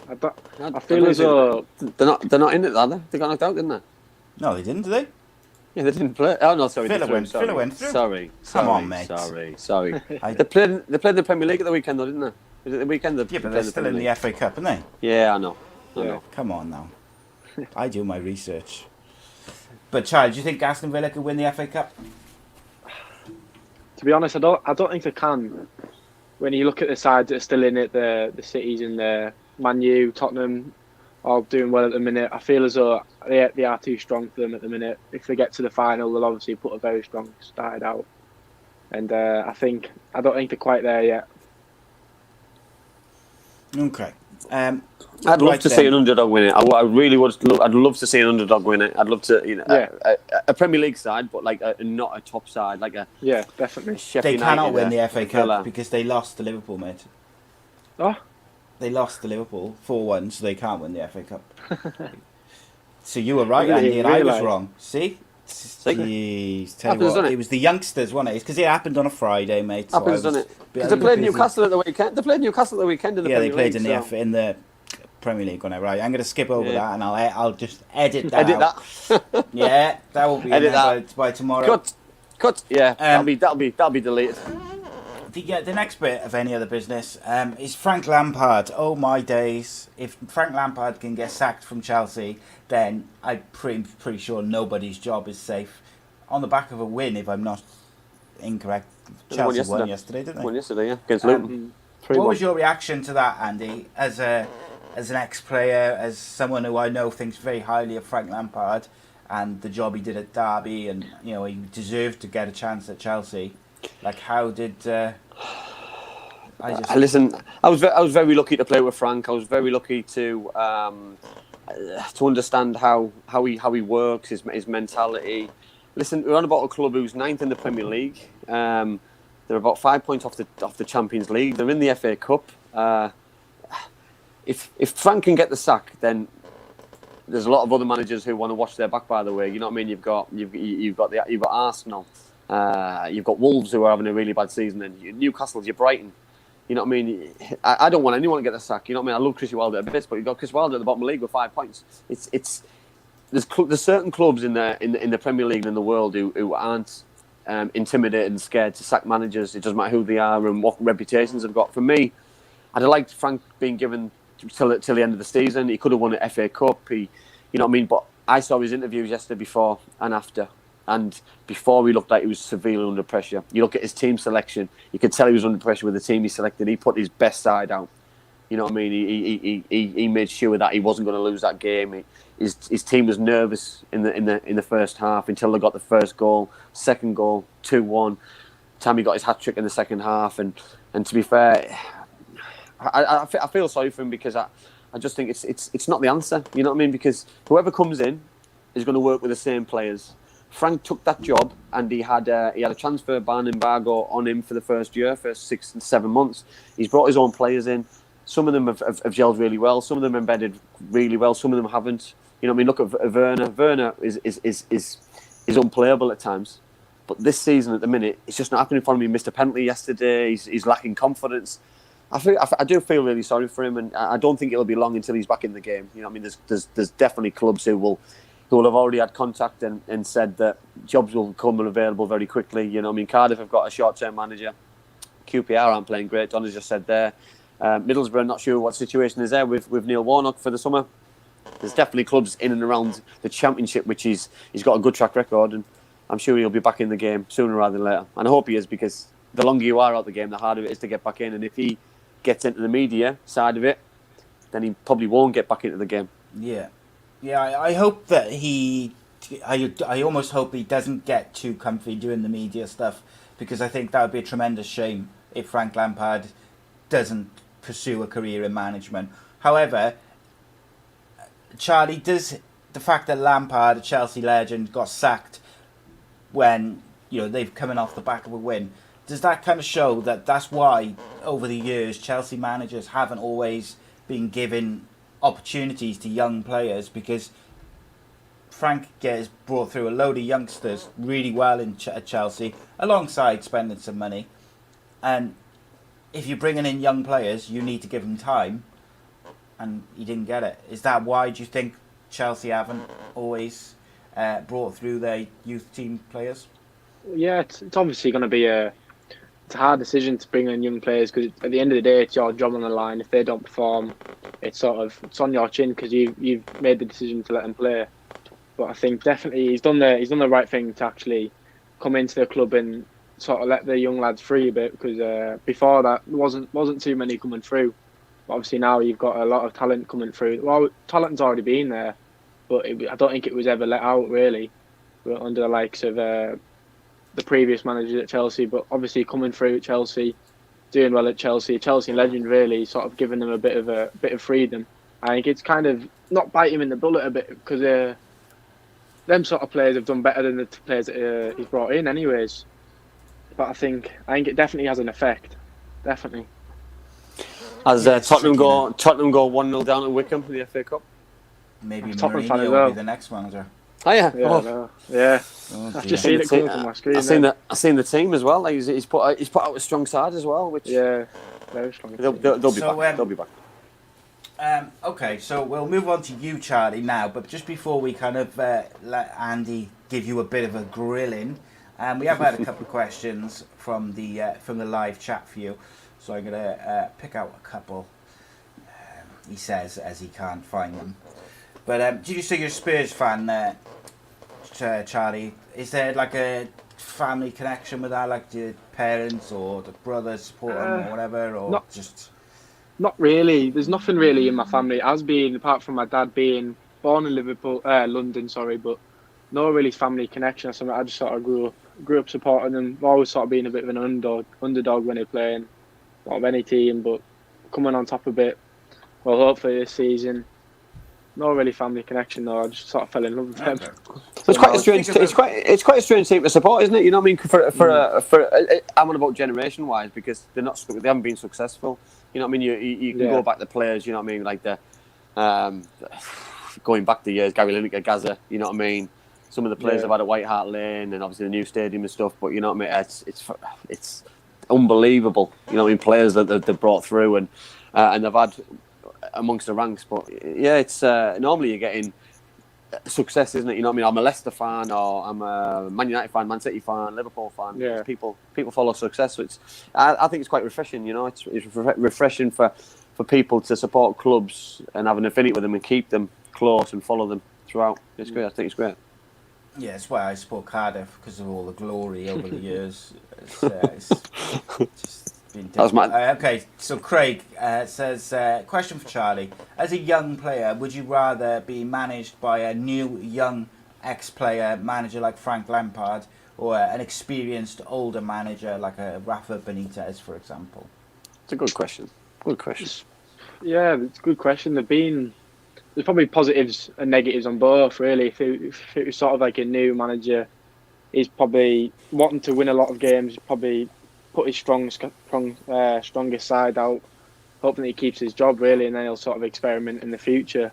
I feel as though
they're not in it, are they? They got knocked out, didn't they?
No, they didn't, did they?
Yeah, they didn't play. Oh no, sorry.
Villa went through.
Sorry.
Come on, mate.
Sorry. They played the Premier League at the weekend, though, didn't they? Was it the weekend?
Yeah, but they're still in the FA Cup, aren't they?
Yeah, I know.
Come on now. I do my research. But Charlie, do you think Aston Villa could win the FA Cup?
To be honest, I don't think they can. When you look at the sides that are still in it, the Cities and the Man U, Tottenham, all doing well at the minute. I feel as though they are too strong for them at the minute. If they get to the final, they'll obviously put a very strong side out. And I don't think they're quite there yet.
Okay.
I'd love to see an underdog win it. I really would. I'd love to see an underdog win it. I'd love to, a Premier League side, but like not a top side, like a
definitely.
They cannot win the FA Cup because they lost to Liverpool, mate.
Oh,
they lost to Liverpool 4-1, so they can't win the FA Cup. So you were right, Andy, and I was wrong. See? Jeez, tell you what, it was the youngsters, wasn't it? It's because it happened on a Friday, mate.
Happens, doesn't it? Because they played Newcastle at the weekend. They played Newcastle at the weekend in the Premier League.
Yeah, they played in the Premier League, wasn't it? Right, I'm going to skip over that, and I'll just edit that. Edit that. Yeah, that will be in there by tomorrow.
Cut. Yeah, that'll be deleted.
The next bit of any other business is Frank Lampard. Oh my days! If Frank Lampard can get sacked from Chelsea, then I'm pretty sure nobody's job is safe. On the back of a win, if I'm not incorrect, Chelsea won yesterday, didn't they?
Won yesterday, yeah, against Luton.
What was your reaction to that, Andy? As an ex-player, as someone who I know thinks very highly of Frank Lampard and the job he did at Derby, and you know he deserved to get a chance at Chelsea. Like, how did
listen? I was very lucky to play with Frank. I was very lucky to understand how he works, his mentality. Listen, we're on about a club who's 9th in the Premier League. They're about 5 points off the Champions League. They're in the FA Cup. If Frank can get the sack, then there's a lot of other managers who want to watch their back. By the way, you know what I mean. You've got Arsenal, you've got Wolves who are having a really bad season, and Newcastle's your Brighton. You know what I mean. I don't want anyone to get the sack. You know what I mean. I love Chris Wilder a bit, but you've got Chris Wilder at the bottom of the league with 5 points. There's certain clubs in the Premier League and in the world who aren't intimidated and scared to sack managers. It doesn't matter who they are and what reputations they've got. For me, I'd have liked Frank being given till the end of the season. He could have won an FA Cup. You know what I mean. But I saw his interviews yesterday before and after. And before, he looked like he was severely under pressure. You look at his team selection, you could tell he was under pressure with the team he selected. He put his best side out. You know what I mean? He made sure that he wasn't going to lose that game. His team was nervous in the first half until they got the first goal, second goal, 2-1. Tammy got his hat trick in the second half, and to be fair, I feel sorry for him because I just think it's not the answer. You know what I mean? Because whoever comes in is going to work with the same players. Frank took that job, and he had a transfer ban embargo on him for the first 6 and 7 months. He's brought his own players in. Some of them have gelled really well. Some of them embedded really well. Some of them haven't. You know what I mean? Look at Werner. Werner is unplayable at times. But this season, at the minute, it's just not happening for him. He missed a penalty yesterday. He's lacking confidence. I do feel really sorry for him, and I don't think it'll be long until he's back in the game. You know what I mean? There's definitely clubs who will have already had contact and said that jobs will come available very quickly. You know what I mean? Cardiff have got a short-term manager. QPR aren't playing great. Donna's just said there. Middlesbrough, not sure what situation is there with Neil Warnock for the summer. There's definitely clubs in and around the Championship, which he's got a good track record, and I'm sure he'll be back in the game sooner rather than later. And I hope he is, because the longer you are out the game, the harder it is to get back in. And if he gets into the media side of it, then he probably won't get back into the game.
Yeah. I hope that I almost hope he doesn't get too comfy doing the media stuff, because I think that would be a tremendous shame if Frank Lampard doesn't pursue a career in management. However, Charlie, does the fact that Lampard, a Chelsea legend, got sacked when they've coming off the back of a win, does that kind of show that that's why over the years Chelsea managers haven't always been given opportunities to young players? Because Frank gets brought through a load of youngsters really well at Chelsea, alongside spending some money. And if you're bringing in young players, you need to give them time, and he didn't get it. Is that why, do you think, Chelsea haven't always brought through their youth team players?
Yeah, it's obviously going to be it's a hard decision to bring in young players, because at the end of the day, it's your job on the line. If they don't perform, it's on your chin, because you've made the decision to let them play. But I think definitely he's done the right thing to actually come into the club and sort of let the young lads free a bit, because before that there wasn't too many coming through. But obviously now you've got a lot of talent coming through. Well, talent's already been there, but I don't think it was ever let out really under the likes of the previous managers at Chelsea. But obviously coming through at Chelsea, doing well at Chelsea, a Chelsea legend really, sort of giving them a bit of freedom. I think it's kind of not biting him in the bullet a bit, because them sort of players have done better than the players that he's brought in anyways. But I think it definitely has an effect. Definitely.
As Tottenham go 1-0 down at Wickham for the FA Cup.
Maybe
Tottenham
Mourinho will be the next manager.
Oh yeah.
Yeah.
Oh,
I've just seen it coming up on my screen.
I've seen the team as well. Like, he's put out a strong side as well, which
very strong.
They'll be back. They'll be back.
Okay, so we'll move on to you, Charlie, now. But just before we kind of let Andy give you a bit of a grilling, we have had a couple of questions from the live chat for you. So I'm going to pick out a couple. He says, as he can't find them. But did you say you're a Spurs fan, Charlie? Is there like a family connection with that, like the parents or the brothers support them or whatever, or
Not really. There's nothing really in my family. It has been, apart from my dad being born in London, but no really family connection or something. I just sort of grew up supporting them. Always sort of being a bit of an underdog when they're playing, not of any team, but coming on top a bit. Well, hopefully this season. No really family connection though. I just sort of fell in love with them.
It's quite a strange. It's quite a strange team to support, isn't it? You know what I mean? For I'm on about generation wise, because they haven't been successful. You know what I mean? You can go back to players. You know what I mean? Like the going back the years, Gary Lineker, Gaza, you know what I mean? Some of the players
Yeah.
have had at White Hart Lane and obviously the new stadium and stuff, but you know what I mean? It's unbelievable, you know what I mean? Players that they've brought through and they've had amongst the ranks. But yeah, it's normally you're getting success, isn't it? You know what I mean? I'm a Leicester fan, or I'm a Man United fan, Man City fan, Liverpool fan.
Yeah.
It's people follow success, so I think it's quite refreshing. You know, it's refreshing for people to support clubs and have an affinity with them and keep them close and follow them throughout. It's great. I think it's great.
Yeah, that's why I support Cardiff, because of all the glory over the years. It's just been
That was
difficult.
my-
Okay, so Craig says, question for Charlie. As a young player, would you rather be managed by a new, young ex-player manager like Frank Lampard, or an experienced older manager like a Rafa Benitez, for example?
It's a good question. Good question.
Yeah, it's a good question. There's probably positives and negatives on both, really. If it was sort of like a new manager, he's probably wanting to win a lot of games, probably put his strongest side out, hoping that he keeps his job, really, and then he'll sort of experiment in the future.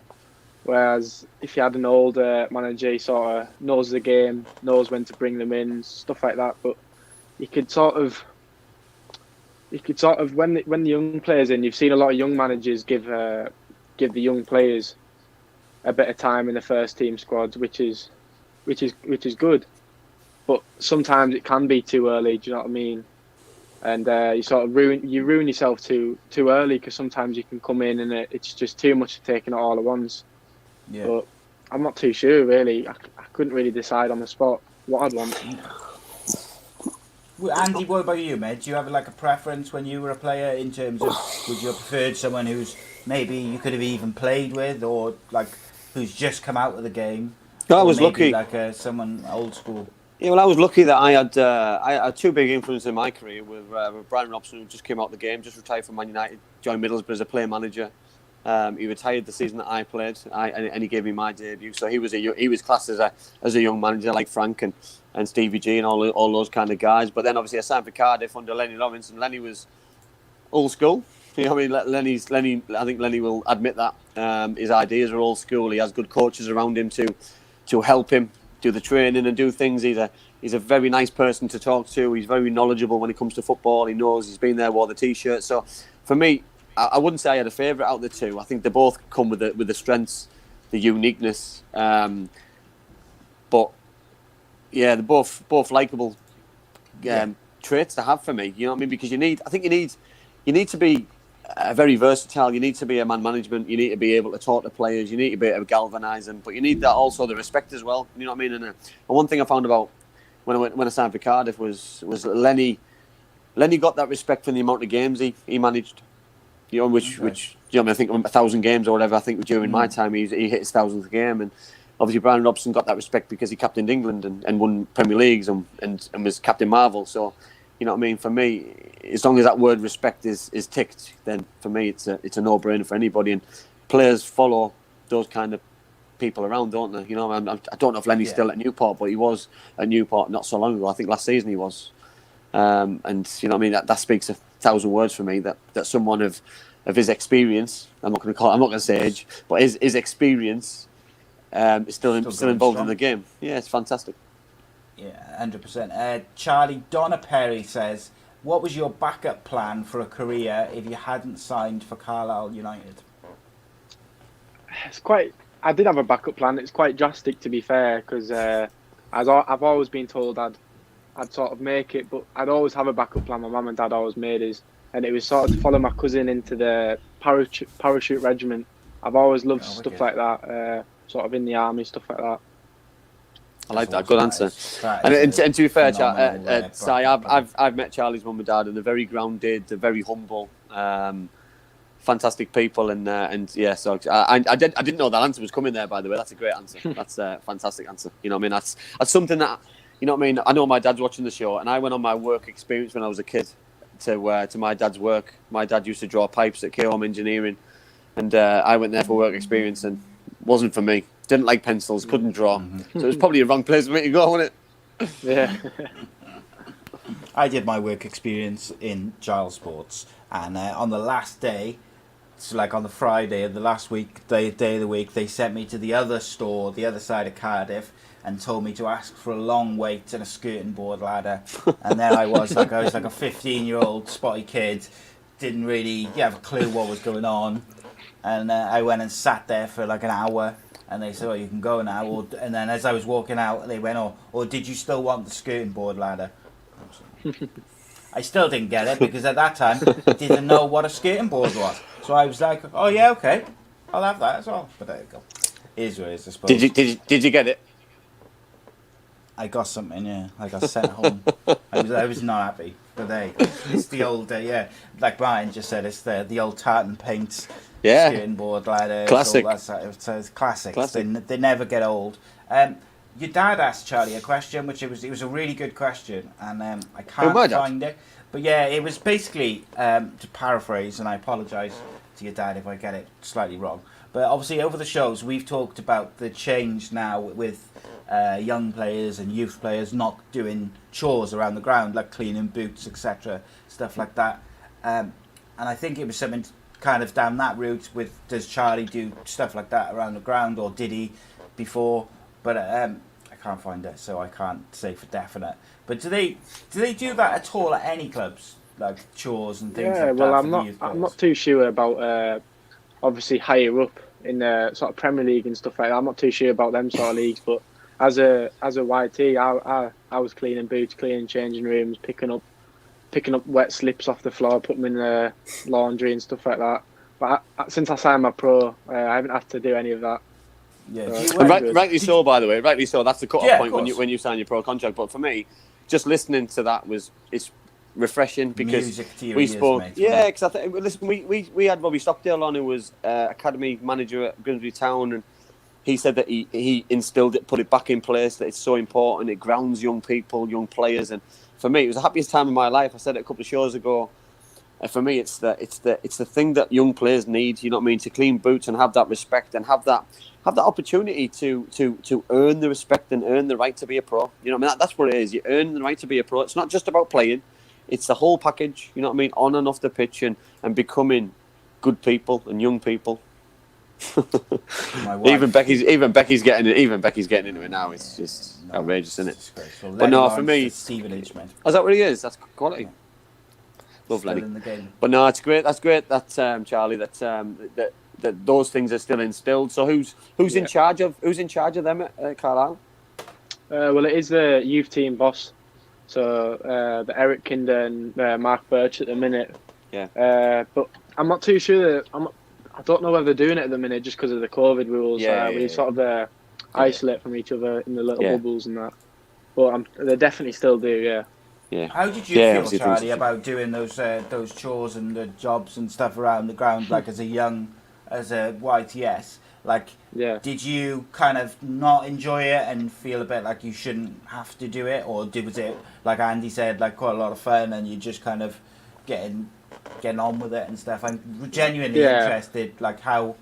Whereas if you had an older manager, he sort of knows the game, knows when to bring them in, stuff like that. But you could sort of when the young players in, you've seen a lot of young managers give the young players a bit of time in the first team squad, which is good. But sometimes it can be too early. Do you know what I mean? And you sort of ruin yourself too early, because sometimes you can come in and it's just too much taking it all at once.
Yeah.
But I'm not too sure, really. I couldn't really decide on the spot what I'd want.
Well, Andy, what about you, mate? Do you have like a preference when you were a player in terms of would you have preferred someone who's maybe you could have even played with, or like who's just come out of the game?
No, I
Or
was
maybe
lucky.
like someone old school.
Yeah, well, I was lucky that I had two big influences in my career with Brian Robson, who just came out of the game, just retired from Man United, joined Middlesbrough as a player manager. He retired the season that I played, and he gave me my debut. So he was classed as a young manager like Frank and Stevie G and all those kind of guys. But then obviously I signed for Cardiff under Lenny Lawrence, and Lenny was old school. You know what I mean? Lenny. I think Lenny will admit that his ideas are old school. He has good coaches around him to help him do the training and do things. He's a very nice person to talk to. He's very knowledgeable when it comes to football. He knows, he's been there, wore the t-shirt. So for me, I wouldn't say I had a favourite out of the two. I think they both come with the strengths, the uniqueness. But yeah, they're both likeable traits to have for me. You know what I mean? Because you need to be very versatile. You need to be a man management. You need to be able to talk to players. You need to be able to galvanise them. But you need that also the respect as well. You know what I mean? And one thing I found about when I signed for Cardiff was Lenny got that respect for the amount of games he managed. You know, which you know, I mean, I think 1,000 games or whatever. I think during my time he hit his 1,000th game, and obviously Brian Robson got that respect because he captained England and won Premier Leagues and was Captain Marvel. So, you know what I mean. For me, as long as that word respect is ticked, then for me it's a no-brainer for anybody. And players follow those kind of people around, don't they? You know, I don't know if Lenny's still at Newport, but he was at Newport not so long ago. I think last season he was. And you know what I mean. That speaks 1,000 words for me. That someone of his experience. I'm not going to say age, but his experience is still involved in the game. Yeah, it's fantastic.
Yeah, 100%. Charlie, Donna Perry says, what was your backup plan for a career if you hadn't signed for Carlisle United?
I did have a backup plan. It's quite drastic, to be fair, because I've always been told I'd sort of make it, but I'd always have a backup plan. My mum and dad always made us, and it was sort of to follow my cousin into the parachute regiment. I've always loved stuff like that, sort of in the army, stuff like that.
I like that. Good answer. And to be fair, Si, I've met Charlie's mum and dad, and they're very grounded, they're very humble, fantastic people, and yeah. So I didn't know that answer was coming there. By the way, that's a great answer. That's a fantastic answer. You know what I mean? That's something that, you know what I mean. I know my dad's watching the show, and I went on my work experience when I was a kid to my dad's work. My dad used to draw pipes at K-Home Engineering, and I went there for work experience, and it wasn't for me. Didn't like pencils, couldn't draw. So it was probably a wrong place for me to go, wasn't it?
Yeah.
I did my work experience in child sports, and on the last day, so like on the Friday of the last week, day of the week, they sent me to the other store, the other side of Cardiff, and told me to ask for a long wait and a skirting board ladder. And then I was like a 15-year-old spotty kid, didn't really have a clue what was going on. And I went and sat there for like an hour, and they said, "Oh, you can go now." And then as I was walking out, they went, "Oh, did you still want the skirting board ladder?" I still didn't get it because at that time I didn't know what a skirting board was. So I was like, "Oh yeah, okay, I'll have that as well." But there you go. It is what it is, I suppose.
Did you get it?
I got something, yeah. I got sent home. I was not happy. But there you go. It's the old, like Brian just said, it's the old tartan paints, skirting board ladder.
Classic.
So it's classic. They never get old. Your dad asked Charlie a question, which it was a really good question, and I can't find it. But yeah, it was basically, to paraphrase, and I apologise to your dad if I get it slightly wrong, but obviously over the shows we've talked about the change now with young players and youth players not doing chores around the ground, like cleaning boots, etc., stuff like that. And I think it was something kind of down that route with, does Charlie do stuff like that around the ground, or did he before? But I can't find it, so I can't say for definite. But do they do that at all at any clubs, like chores and things like that?
Yeah, well, I'm not too sure about obviously higher up in the sort of Premier League and stuff like that. I'm not too sure about them sort of leagues, but as a YT, I was cleaning boots, cleaning changing rooms, picking up wet slips off the floor, putting them in the laundry and stuff like that. But since I signed my pro, I haven't had to do any of that.
Yeah,
rightly so. By the way, rightly so. That's the cut-off point when you sign your pro contract. But for me, just listening to that it's refreshing because
music to your
we
ears,
spoke.
mate,
Yeah, because I think listen, we had Robbie Stockdale on, who was academy manager at Grimsby Town, and he said that he instilled it, put it back in place. That it's so important. It grounds young people, young players, and for me, it was the happiest time of my life. I said it a couple of shows ago. For me, it's the thing that young players need. You know what I mean? To clean boots and have that respect and have that opportunity to earn the respect and earn the right to be a pro. You know what I mean? That's what it is. You earn the right to be a pro. It's not just about playing. It's the whole package. You know what I mean? On and off the pitch and becoming good people and young people. Even Becky's getting into it now. It's just outrageous, isn't it? But no, for me,
Stevenage, man.
Is that what he is? That's quality.
Yeah.
Lovely.
In the game.
But no, it's great. That's great. That Charlie. That those things are still instilled. So who's in charge of them at Carlisle?
Well, it is the youth team boss. So the Eric Kinder and Mark Birch at the minute.
Yeah.
But I'm not too sure. I don't know whether they're doing it at the minute just because of the COVID rules. We sort of isolate from each other in the little bubbles and that. But they definitely still do. Yeah.
Yeah.
How did you feel, Charlie, about doing those chores and the jobs and stuff around the ground, like as a YTS? Like, did you kind of not enjoy it and feel a bit like you shouldn't have to do it, or was it, like Andy said, like quite a lot of fun and you just kind of getting on with it and stuff? I'm genuinely interested, like how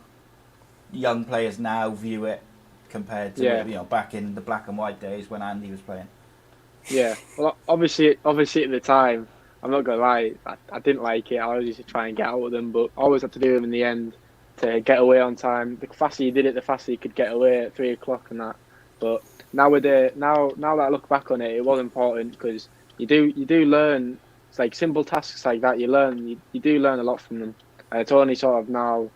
young players now view it compared to back in the black and white days when Andy was playing.
Yeah, well, obviously at the time, I'm not gonna lie, I didn't like it. I always used to try and get out with them, but I always had to do them in the end to get away on time. The faster you did it, the faster you could get away at 3 o'clock and that. But now that I look back on it, it was important because you do learn. It's like simple tasks like that. You do learn a lot from them. It's only sort of now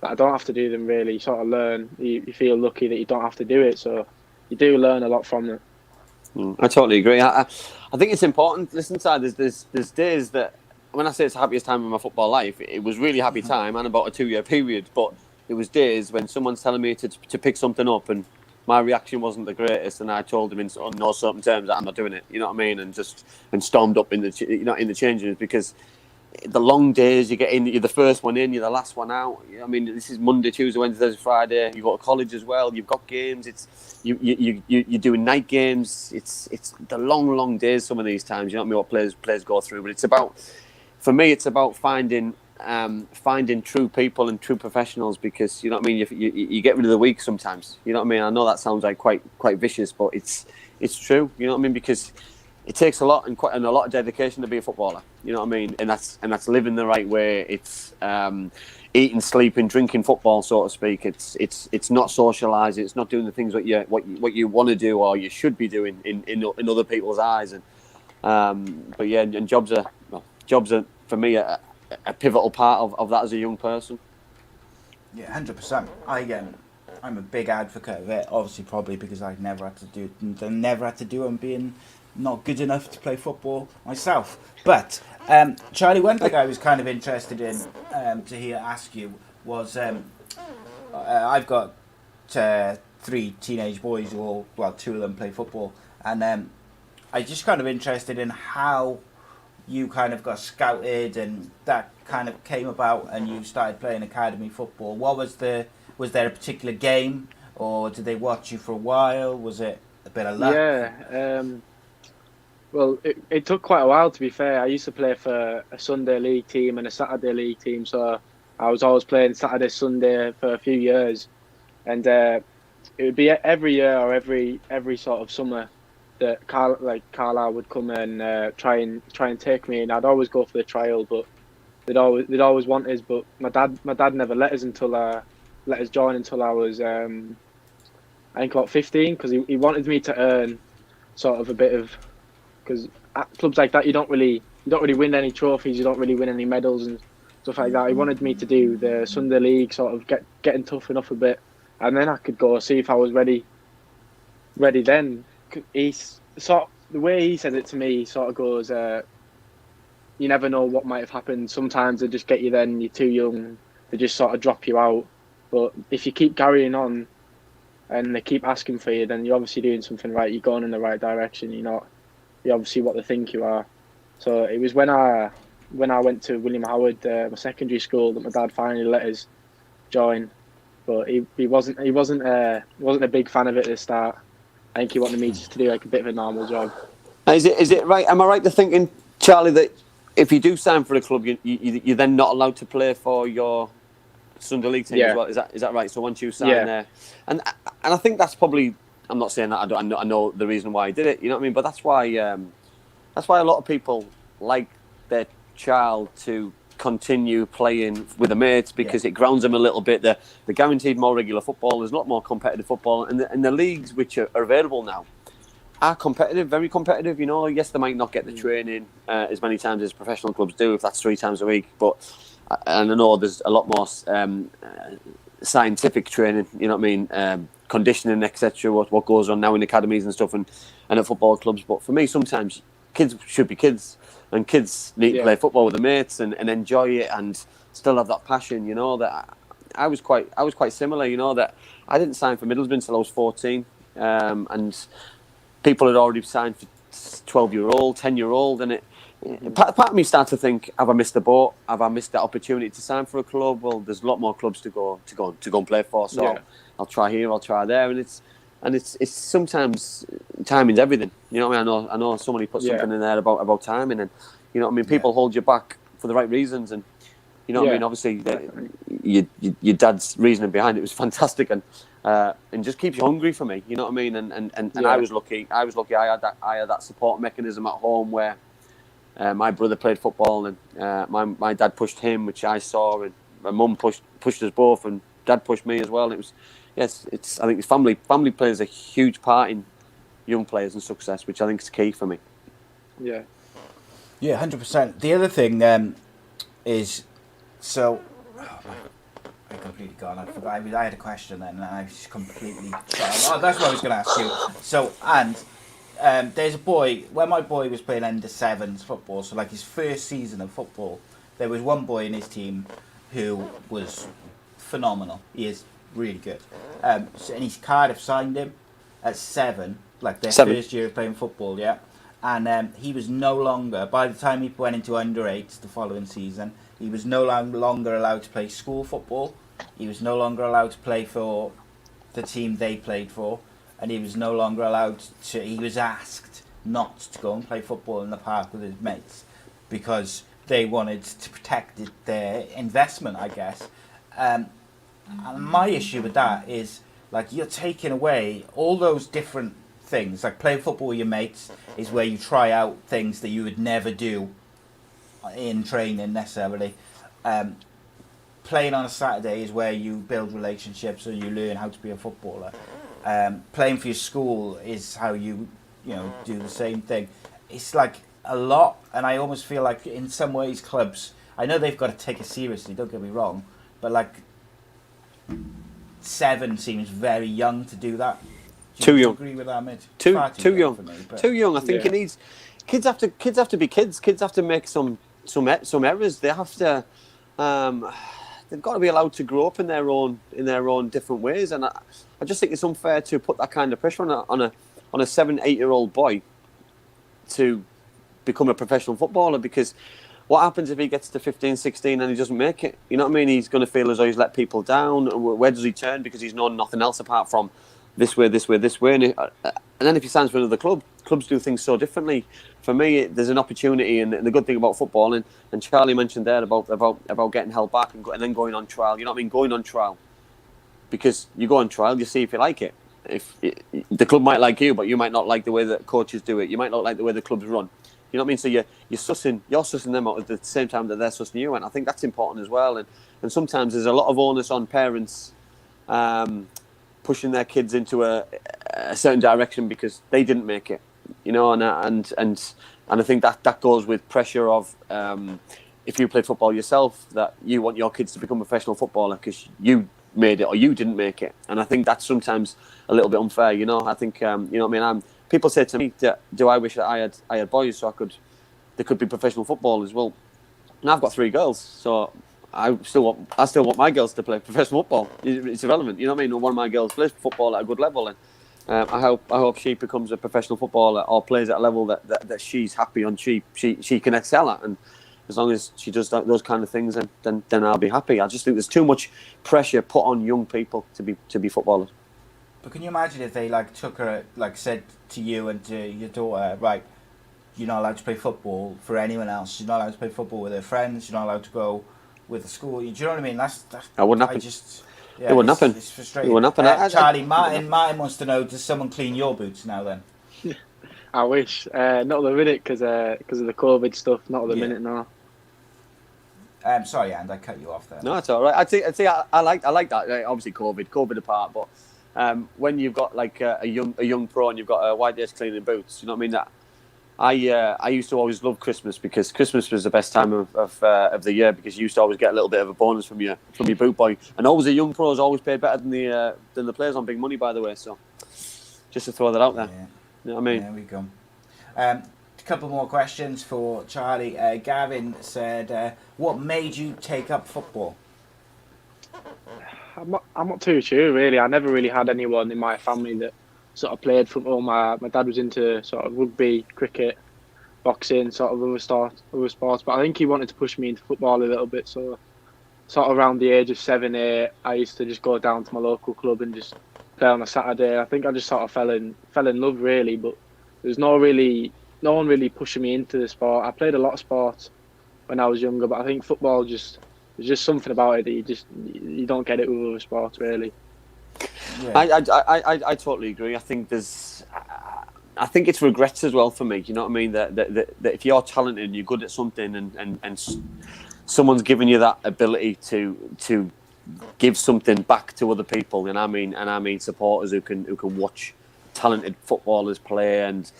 that I don't have to do them really. You sort of learn. You feel lucky that you don't have to do it, so you do learn a lot from them.
I totally agree. I think it's important. Listen, there's days that when I say it's the happiest time of my football life, it was really happy time and about a 2-year period. But it was days when someone's telling me to pick something up and my reaction wasn't the greatest, and I told them in no certain terms that I'm not doing it. You know what I mean? And stormed up in the changing rooms because the long days you get in, you're the first one in, you're the last one out. I mean, this is Monday, Tuesday, Wednesday, Thursday, Friday. You go to college as well. You've got games. It's you're doing night games. It's the long days. Some of these times, you know what I mean, what players go through. But it's about, for me, it's about finding true people and true professionals, because you know what I mean. You get rid of the weak sometimes. You know what I mean. I know that sounds like quite vicious, but it's true. You know what I mean, because it takes a lot and a lot of dedication to be a footballer. You know what I mean? And that's living the right way. It's eating, sleeping, drinking football, so to speak. It's not socialising. It's not doing the things what you want to do or you should be doing in other people's eyes. And but yeah, and jobs are for me a pivotal part of that as a young person.
Yeah, 100%. I'm a big advocate of it. Obviously, probably because I never had to do it and being not good enough to play football myself. But Charlie, one thing I was kind of interested in to ask you was I've got 3 teenage boys who two of them play football, and I'm just kind of interested in how you kind of got scouted and that kind of came about and you started playing academy football. Was there a particular game, or did they watch you for a while? Was it a bit of luck?
Yeah. Well, it took quite a while, to be fair. I used to play for a Sunday league team and a Saturday league team, so I was always playing Saturday, Sunday for a few years. And it would be every year or every sort of summer that Carlisle would come and try and take me, and I'd always go for the trial, but they'd always want us. But my dad never let us join until I was I think about 15, because he wanted me to earn sort of a bit of, because at clubs like that you don't really win any trophies, you don't really win any medals and stuff like that. He wanted me to do the Sunday league, sort of getting tough enough a bit, and then I could go see if I was ready then. The way he said it to me, he sort of goes, you never know what might have happened. Sometimes they just get you then, you're too young, they just sort of drop you out. But if you keep carrying on and they keep asking for you, then you're obviously doing something right. You're going in the right direction. You're obviously what they think you are. So it was when I went to William Howard, my secondary school, that my dad finally let us join. But he wasn't a big fan of it at the start. I think he wanted me just to do like a bit of a normal job.
Is it right? Am I right to thinking, Charlie, that if you do sign for a club, you're then not allowed to play for your Sunday League team as well? Is that right? So once you sign there, and I think that's probably, I'm not saying that I know the reason why he did it. You know what I mean? But that's why a lot of people like their child to continue playing with the mates, because it grounds them a little bit. They're guaranteed more regular football. There's a lot more competitive football, and the leagues which are available now are competitive, very competitive. Yes, they might not get the training as many times as professional clubs do, if that's 3 times a week. But and I know there's a lot more scientific training. You know what I mean? Conditioning, etc. What goes on now in academies and stuff, and at football clubs. But for me, sometimes kids should be kids. And kids need to play football with their mates and enjoy it and still have that passion. That I was quite similar. That I didn't sign for Middlesbrough until I was 14, and people had already signed for 12-year-old, 10-year-old, and part of me started to think: have I missed the boat? Have I missed that opportunity to sign for a club? Well, there's a lot more clubs to go and play for. So I'll try here, I'll try there, and it's sometimes timing's everything. You know what I mean? I know somebody put something in there about timing, and you know what I mean. People hold you back for the right reasons, and you know what I mean. Obviously, your dad's reasoning behind it was fantastic, and just keeps you hungry for me. You know what I mean? And I was lucky. I had that support mechanism at home where my brother played football, and my dad pushed him, which I saw, and my mum pushed us both, and dad pushed me as well. And it was. Yes, I think family plays a huge part in young players and success, which I think is key for me.
Yeah, 100%. The other thing is, so I completely gone. I forgot. I had a question then, and I just completely. That's what I was going to ask you. So, and there's a boy. When my boy was playing under-7s football, so like his first season of football, there was one boy in his team who was phenomenal. He is really good. And his Cardiff signed him at 7, like their first year of playing football, And he was no longer, by the time he went into under-8s the following season, he was no longer allowed to play school football. He was no longer allowed to play for the team they played for. And he was no longer allowed to, he was asked not to go and play football in the park with his mates because they wanted to protect their investment, I guess. And my issue with that is, like, you're taking away all those different things. Like playing football with your mates is where you try out things that you would never do in training necessarily. Playing on a Saturday is where you build relationships and you learn how to be a footballer. Playing for your school is how you do the same thing. It's like a lot, and I almost feel like in some ways clubs, I know they've got to take it seriously, don't get me wrong, but like 7 seems very young to do that.
Too young.
Agree with that, Mitch?
Too young.
For me,
Too young. I think it needs. Kids have to be kids. Kids have to make some errors. They have to. They've got to be allowed to grow up in their own different ways. And I just think it's unfair to put that kind of pressure on a 7-8-year-old boy to become a professional footballer, because what happens if he gets to 15, 16 and he doesn't make it? You know what I mean? He's going to feel as though he's let people down. Where does he turn? Because he's known nothing else apart from this way. And then if he signs for another club, clubs do things so differently. For me, there's an opportunity, and the good thing about football, and Charlie mentioned there about getting held back and then going on trial. You know what I mean? Going on trial, because you go on trial, you see if you like it. The club might like you, but you might not like the way that coaches do it. You might not like the way the clubs run. You know what I mean? So you're sussing them out at the same time that they're sussing you, and I think that's important as well. And sometimes there's a lot of onus on parents pushing their kids into a certain direction because they didn't make it. You know, and I think that goes with pressure of if you played football yourself, that you want your kids to become a professional footballer because you made it or you didn't make it. And I think that's sometimes a little bit unfair. You know, I think you know what I mean. People say to me, "Do I wish that I had boys so they could be professional footballers?" Well, now I've got 3 girls, so I still want my girls to play professional football. It's irrelevant. You know what I mean? One of my girls plays football at a good level, and I hope she becomes a professional footballer or plays at a level that she's happy on. She can excel at, and as long as she does those kind of things, then I'll be happy. I just think there's too much pressure put on young people to be footballers.
But can you imagine if they took her, said to you and to your daughter, right, you're not allowed to play football for anyone else. You're not allowed to play football with her friends. You're not allowed to go with the school. Do you know what I mean? That's
I wouldn't happen.
It
wouldn't happen.
It's frustrating.
It wouldn't happen.
Charlie, Martin wants to know, does someone clean your boots now then?
I wish. Not at the minute because of the COVID stuff. Not at the minute, no.
Sorry, Andy, I cut you off there.
No, it's all right. I'd say I like that. Obviously, COVID apart, but when you've got a young pro and you've got a white days cleaning boots, you know what I mean? That I used to always love Christmas because Christmas was the best time of the year, because you used to always get a little bit of a bonus from your boot boy, and always the young pros always paid better than the players on big money, by the way. So just to throw that out there, you know what I mean?
There we go. A couple more questions for Charlie. Gavin said, "What made you take up football?"
I'm not too sure really. I never really had anyone in my family that sort of played football. My dad was into sort of rugby, cricket, boxing, sort of other sports. But I think he wanted to push me into football a little bit. So sort of around the age of 7, 8, I used to just go down to my local club and just play on a Saturday. I think I just sort of fell in love really. But there's no one really pushing me into the sport. I played a lot of sports when I was younger, but I think football there's just something about it that you don't get it with other sports really.
Yeah. I totally agree. I think it's regrets as well for me. You know what I mean? That if you're talented and you're good at something, and someone's giving you that ability to give something back to other people, and I mean supporters who can watch talented footballers play, and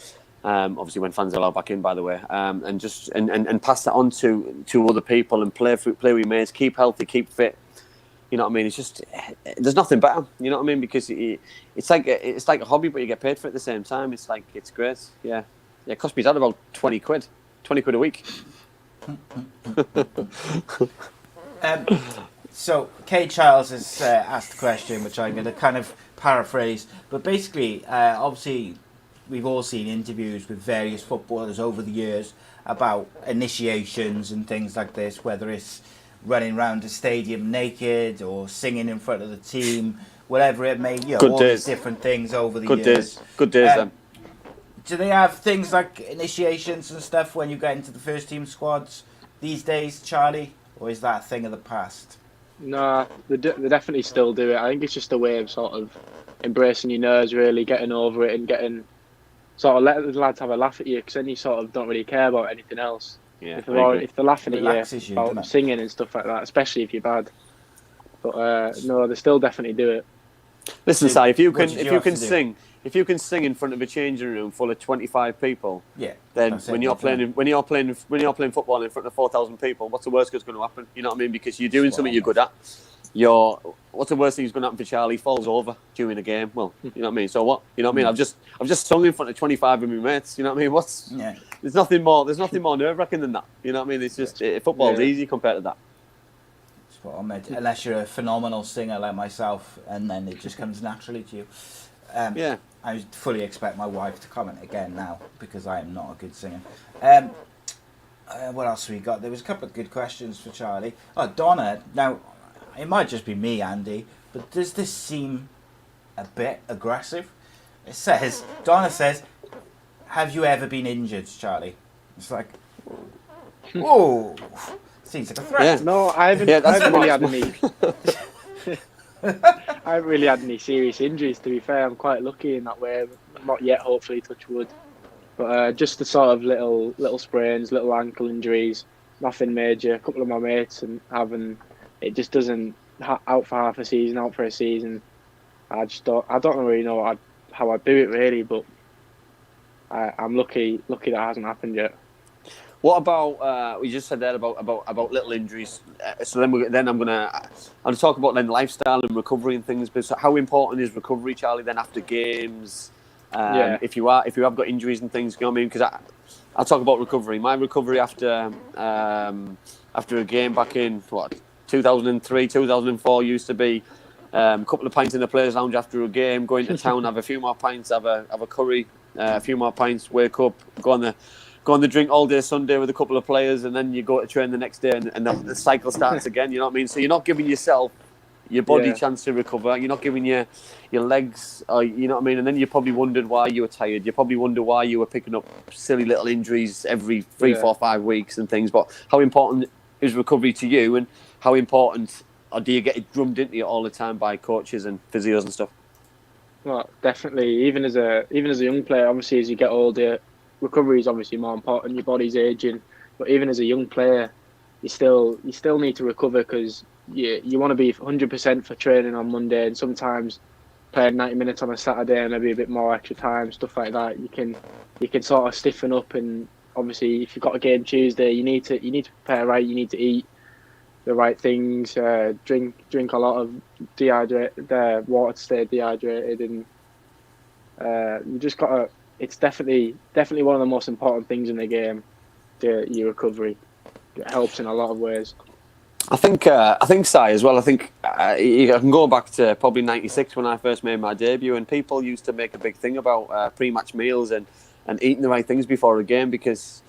obviously when fans are allowed back in, by the way, and just and pass that on to other people and play with your mates, keep healthy, keep fit. You know what I mean? It's just, there's nothing better. You know what I mean? Because it's like a hobby, but you get paid for it at the same time. It's great. Yeah. It cost me about 20 quid a week.
So Kate Charles has asked a question, which I'm going to kind of paraphrase. But basically, obviously, we've all seen interviews with various footballers over the years about initiations and things like this, whether it's running around the stadium naked or singing in front of the team, whatever it may be, all these different things over the years.
Good days then.
Do they have things like initiations and stuff when you get into the first team squads these days, Charlie? Or is that a thing of the past?
No, they definitely still do it. I think it's just a way of sort of embracing your nerves, really, getting over it and getting sort of let the lads have a laugh at you, because then you sort of don't really care about anything else.
Yeah,
If they're laughing
Relaxes
at
you,
you
doesn't
about
it?
singing and stuff like that, especially if you're bad. But no, they still definitely do it.
Listen, Si, if
What did you have to do?
if you can sing in front of a changing room full of 25 people,
Yeah.
then
that's it,
when you're
isn't it?
playing football in front of 4,000 people, what's the worst that's going to happen? You know what I mean? Because you're doing
Spot
something
on,
you're good at. What's the worst thing that's going to happen for Charlie? He falls over during a game. Well, you know what I mean. So what? You know what I mean? I've just sung in front of 25 of my mates. You know what I mean?
Yeah.
There's nothing more nerve-wracking than that. You know what I mean? It's just football's easy compared to that.
Spot on, mate. Unless you're a phenomenal singer like myself, and then it just comes naturally to you.
Yeah.
I fully expect my wife to comment again now, because I am not a good singer. What else have we got? There was a couple of good questions for Charlie. Oh, Donna. Now, it might just be me, Andy, but does this seem a bit aggressive? Donna says, have you ever been injured, Charlie? It's like, whoa, seems like a threat.
Yeah.
No, I haven't.
Yeah,
I
that's
haven't really
smart.
had any. I haven't really had any serious injuries. To be fair, I'm quite lucky in that way. Not yet, hopefully, touch wood. But just the sort of little sprains, little ankle injuries, nothing major. A couple of my mates and having it just doesn't out for half a season, out for a season. I don't really know how I do it really, but I'm lucky that it hasn't happened yet.
What about we just said there about little injuries? So then I'm gonna talk about then lifestyle and recovery and things. But so how important is recovery, Charlie? Then after games, if you have got injuries and things, you know what I mean? Because I'll talk about recovery. My recovery after a game back in 2003, 2004 used to be a couple of pints in the players' lounge after a game, going to town, have a few more pints, have a curry, a few more pints, wake up, go on the drink all day Sunday with a couple of players, and then you go to train the next day, and the cycle starts again. You know what I mean? So you're not giving yourself, your body, chance to recover. You're not giving your legs, you know what I mean? And then you probably wondered why you were tired. You probably wonder why you were picking up silly little injuries every 3, 4, 5 weeks and things. But how important is recovery to you, and how important, or do you get it drummed into you all the time by coaches and physios and stuff?
Well, definitely. Even as a young player, obviously, as you get older, recovery is obviously more important. Your body's aging, but even as a young player, you still need to recover, because you want to be 100% for training on Monday, and sometimes playing 90 minutes on a Saturday and maybe a bit more extra time, stuff like that. You can sort of stiffen up, and obviously if you've got a game Tuesday, you need to prepare right. You need to eat the right things, drink a lot of water to stay dehydrated, and you just gotta. It's definitely one of the most important things in the game. Your recovery, it helps in a lot of ways.
I think Si as well. I think I can go back to probably '96 when I first made my debut, and people used to make a big thing about pre-match meals and eating the right things before a game, because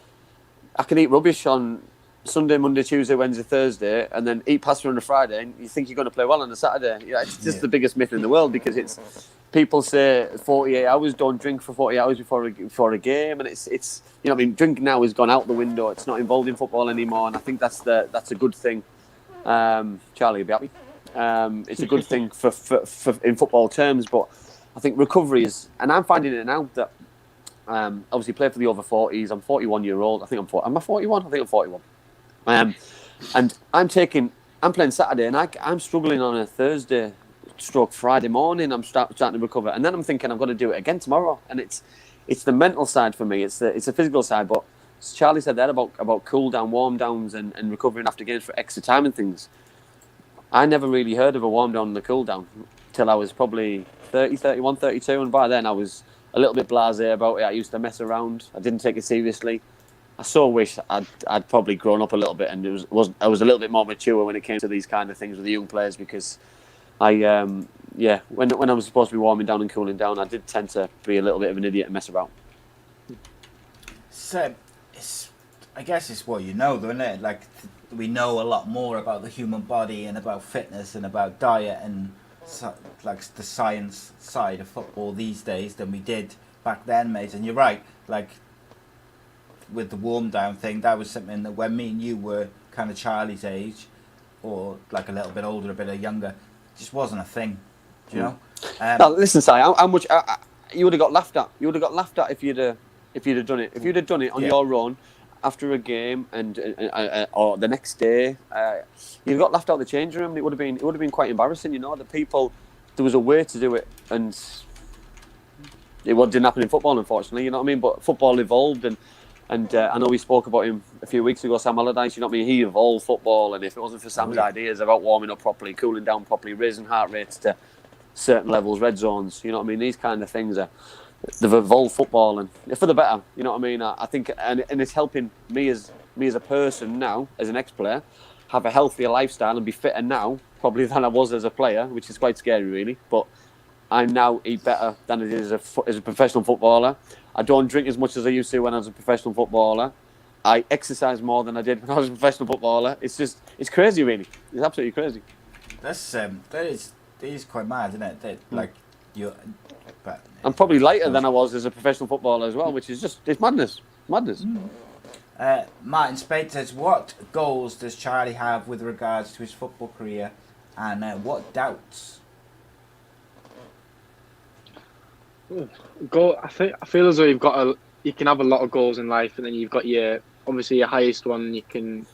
I can eat rubbish on Sunday, Monday, Tuesday, Wednesday, Thursday, and then eat pasta on a Friday, and you think you're going to play well on a Saturday. It's just the biggest myth in the world, because it's people say 48 hours, don't drink for 40 hours before a game, and it's you know what I mean, drinking now has gone out the window. It's not involved in football anymore, and I think that's a good thing. Charlie will be happy. It's a good thing for in football terms, but I think recovery is, and I'm finding it now that obviously play for the over 40s. I'm 41 year old. I think I'm 40. Am I 41? I think I'm 41. And I'm playing Saturday, and I'm struggling on a Thursday stroke Friday morning. I'm starting to recover, and then I'm thinking I'm going to do it again tomorrow, and it's the mental side for me. It's the physical side. But Charlie said that about cool down, warm downs, and recovering after games for extra time and things. I never really heard of a warm down and a cool down till I was probably 30, 31, 32, and by then I was a little bit blasé about it. I used to mess around. I didn't take it seriously. I so wish I'd probably grown up a little bit, and I was a little bit more mature when it came to these kind of things with the young players, because I when I was supposed to be warming down and cooling down, I did tend to be a little bit of an idiot and mess about.
So I guess it's what you know, though, isn't it? Like, we know a lot more about the human body and about fitness and about diet and like the science side of football these days than we did back then, mate. And you're right, like with the warm down thing, that was something that when me and you were kind of Charlie's age, or like a little bit older, a bit younger, just wasn't a thing, do you know?
Now, listen, Si, how much you would have got laughed at. You would have got laughed at if you'd have done it. If you'd have done it on your own after a game and or the next day, you'd have got laughed out of the changing room. It would have been quite embarrassing. You know, the people. There was a way to do it, and it didn't happen in football, unfortunately. You know what I mean? But football evolved, and I know we spoke about him a few weeks ago, Sam Allardyce. You know what I mean? He evolved football, and if it wasn't for Sam's ideas about warming up properly, cooling down properly, raising heart rates to certain levels, red zones, you know what I mean? These kind of things they've evolved football, and for the better. You know what I mean? I think, and it's helping me as a person now, as an ex-player, have a healthier lifestyle and be fitter now, probably than I was as a player, which is quite scary, really. But I now eat better than I did as a professional footballer. I don't drink as much as I used to when I was a professional footballer. I exercise more than I did when I was a professional footballer. It's crazy, really. It's absolutely crazy.
That is quite mad, isn't it? But
I'm probably lighter than I was as a professional footballer as well, which is it's madness. Madness.
Martin Spade says, what goals does Charlie have with regards to his football career, and what doubts?
I feel as though you can have a lot of goals in life, and then you've got your highest one. You can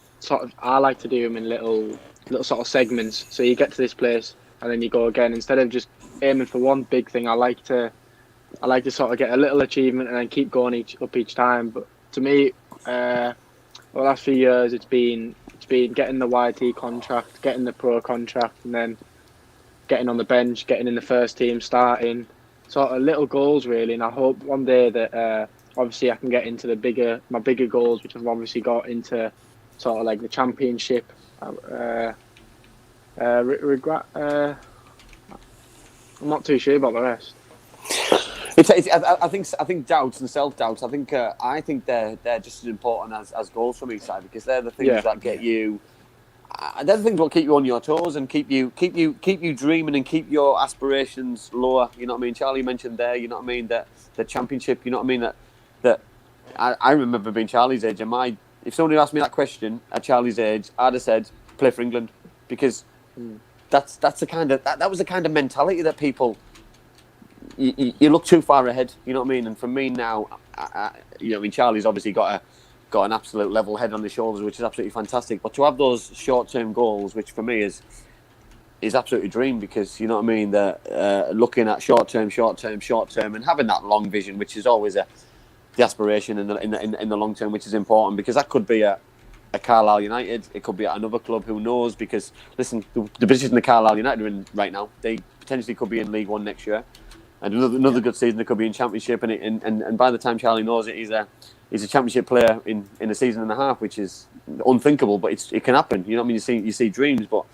I like to do them in little sort of segments. So you get to this place, and then you go again. Instead of just aiming for one big thing, I like to sort of get a little achievement and then keep going each time. But to me, the last few years, it's been getting the YT contract, getting the pro contract, and then getting on the bench, getting in the first team, starting. Sort of little goals, really, and I hope one day that obviously I can get into my bigger goals, which I've obviously got into sort of like the championship. I'm not too sure about the rest.
I think doubts and self-doubts. I think they're just as important as goals from each side, because they're the things that get you. They're the things that will keep you on your toes and keep you dreaming and keep your aspirations lower. You know what I mean? Charlie mentioned there. You know what I mean? That the championship. You know what I mean? That I remember being Charlie's age, and if somebody asked me that question at Charlie's age, I'd have said play for England, because that's the kind of that was the kind of mentality that people. You look too far ahead. You know what I mean? And for me now, you know, I mean, Charlie's obviously got an absolute level head on his shoulders, which is absolutely fantastic. But to have those short-term goals, which for me is absolutely a dream, because you know what I mean, that looking at short-term, and having that long vision, which is always the aspiration in the long term, which is important, because that could be a Carlisle United, it could be at another club, who knows? Because listen, the position the Carlisle United are in right now, they potentially could be in League One next year, and another good season they could be in Championship, and by the time Charlie knows it, he's a Championship player in a season and a half, which is unthinkable, but it can happen. You know what I mean? You see dreams, but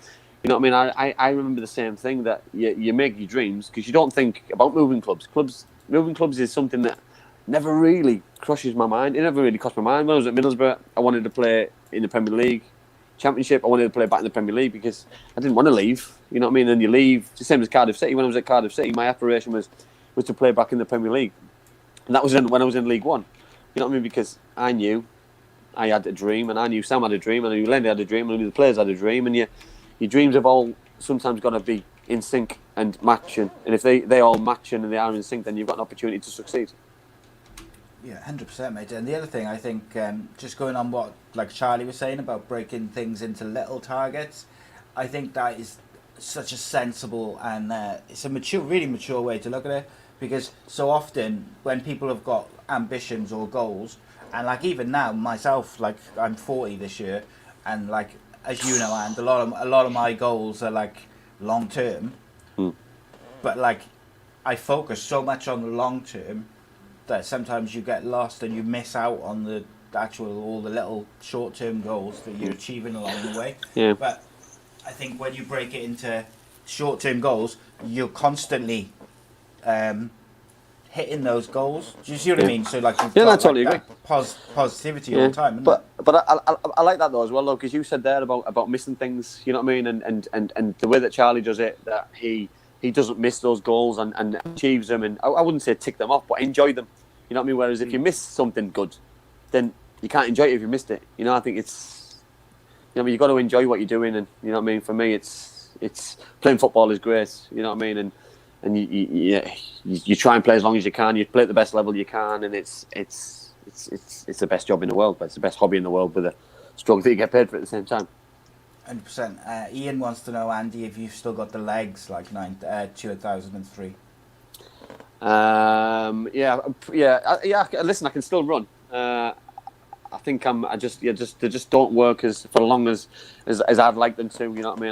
you know what I mean? I remember the same thing, that you make your dreams because you don't think about moving clubs. Moving clubs is something that never really crosses my mind. It never really crossed my mind. When I was at Middlesbrough, I wanted to play in the Premier League. Championship, I wanted to play back in the Premier League because I didn't want to leave. You know what I mean? And you leave. It's the same as Cardiff City. When I was at Cardiff City, my aspiration was to play back in the Premier League. And that was when I was in League One. You know what I mean? Because I knew I had a dream, and I knew Sam had a dream, and I knew Lenny had a dream, and I knew the players had a dream, and your dreams have all sometimes got to be in sync and matching. And if they all matching and they are in sync, then you've got an opportunity to succeed.
Yeah, 100%, mate. And the other thing, I think, just going on what like Charlie was saying about breaking things into little targets, I think that is such a sensible and it's a really mature way to look at it. Because so often when people have got ambitions or goals, and like even now myself, like I'm 40 this year, and like as you know, and a lot of my goals are like long term, but like I focus so much on the long term that sometimes you get lost and you miss out on the actual all the little short term goals that you're achieving along the way.
Yeah.
But I think when you break it into short term goals, you're constantly hitting those goals. Do you see what I mean? So like,
I totally agree.
Positivity all the time.
But I like that though as well, though, because you said there about missing things. You know what I mean? And the way that Charlie does it, that he doesn't miss those goals and achieves them, and I wouldn't say tick them off, but enjoy them. You know what I mean? Whereas if you miss something good, then you can't enjoy it if you missed it. You know, I think it's, you know, you've got to enjoy what you're doing, and you know what I mean. For me, it's playing football is great. You know what I mean, and you try and play as long as you can. You play at the best level you can, and it's the best job in the world, but it's the best hobby in the world with a struggle that you get paid for at the same time.
100%. Ian wants to know, Andy, if you've still got the legs like 2003.
Listen, I can still run. I think they just don't work for long as I'd like them to. You know what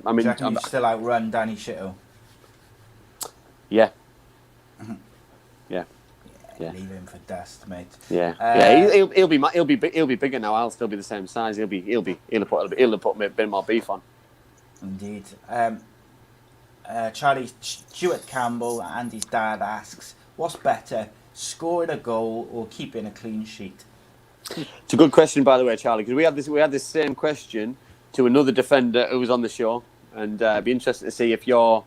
I mean?
You still outrun Danny Shittle?
Yeah.
Mm-hmm.
Yeah.
Yeah. Leave him for dust, mate.
Yeah. He'll be bigger now. I'll still be the same size. He'll put a bit more beef on.
Indeed. Charlie Stuart Campbell, Andy's dad, asks, what's better, scoring a goal or keeping a clean sheet?
It's a good question, by the way, Charlie, because we had this same question to another defender who was on the show, and it'd be interesting to see if your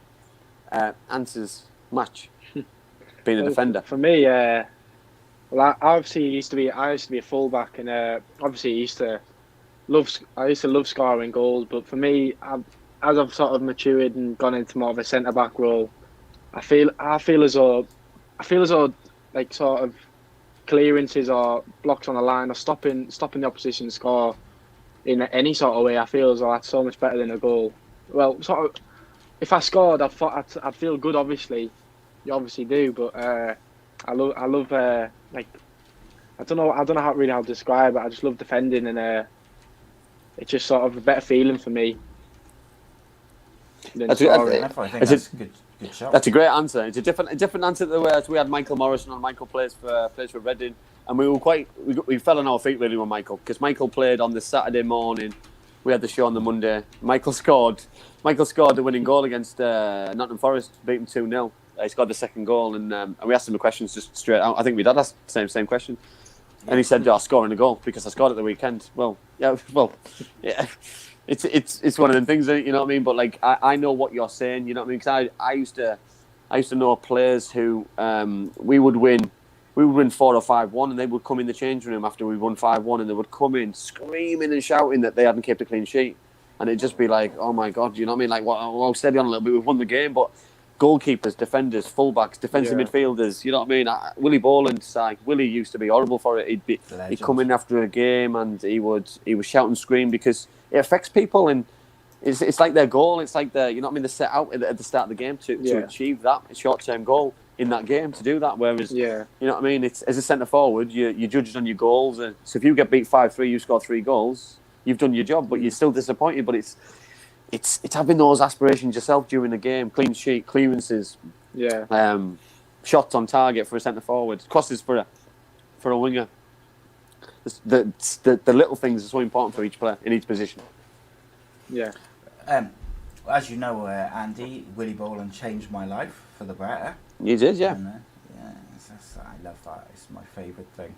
answers match. Being a defender,
for me, I used to be a fullback, and obviously I used to love scoring goals. But for me, as I've sort of matured and gone into more of a centre back role, I feel as though like sort of clearances or blocks on the line or stopping the opposition score in any sort of way, I feel as though that's so much better than a goal. Well, sort of, if I scored, I'd feel good. Obviously, you obviously do, but I love like I don't know how to describe it. I just love defending, and it's just sort of a better feeling for me.
That's a good shot.
That's a great answer. It's a different answer to whereas we had Michael Morrison on. Michael plays for Reading, and we fell on our feet really with Michael, because Michael played on the Saturday morning. We had the show on the Monday. Michael scored the winning goal against Nottingham Forest, beat them 2-0. He scored the second goal, and we asked him the questions just straight out. I think we did ask the same question, and he said, scoring a goal because I scored at the weekend. Yeah. It's one of them things, you know what I mean? But like I know what you're saying, you know what I mean? Because I used to know players who we would win 4 or 5-1, and they would come in the changing room after we won 5-1, and they would come in screaming and shouting that they hadn't kept a clean sheet, and it'd just be like, oh my god, you know what I mean? Like, well, steady on a little bit, we've won the game, but goalkeepers, defenders, fullbacks, defensive midfielders, you know what I mean? Willie Boland's Willie used to be horrible for it. He'd come in after a game and he would shout and scream because it affects people, and it's like their goal. It's like you know what I mean? They set out at the start of the game to achieve that short-term goal in that game, to do that. Whereas, you know what I mean? It's as a centre forward, you're judged on your goals. And so if you get beat 5-3, you score 3 goals, you've done your job, but you're still disappointed. But it's having those aspirations yourself during the game, clean sheet, clearances, shots on target for a centre forward, crosses for a winger. The little things are so important for each player in each position.
Yeah. As you know, Andy, Willie Boland changed my life for the better.
You did, yeah.
And, I love that. It's my favourite thing.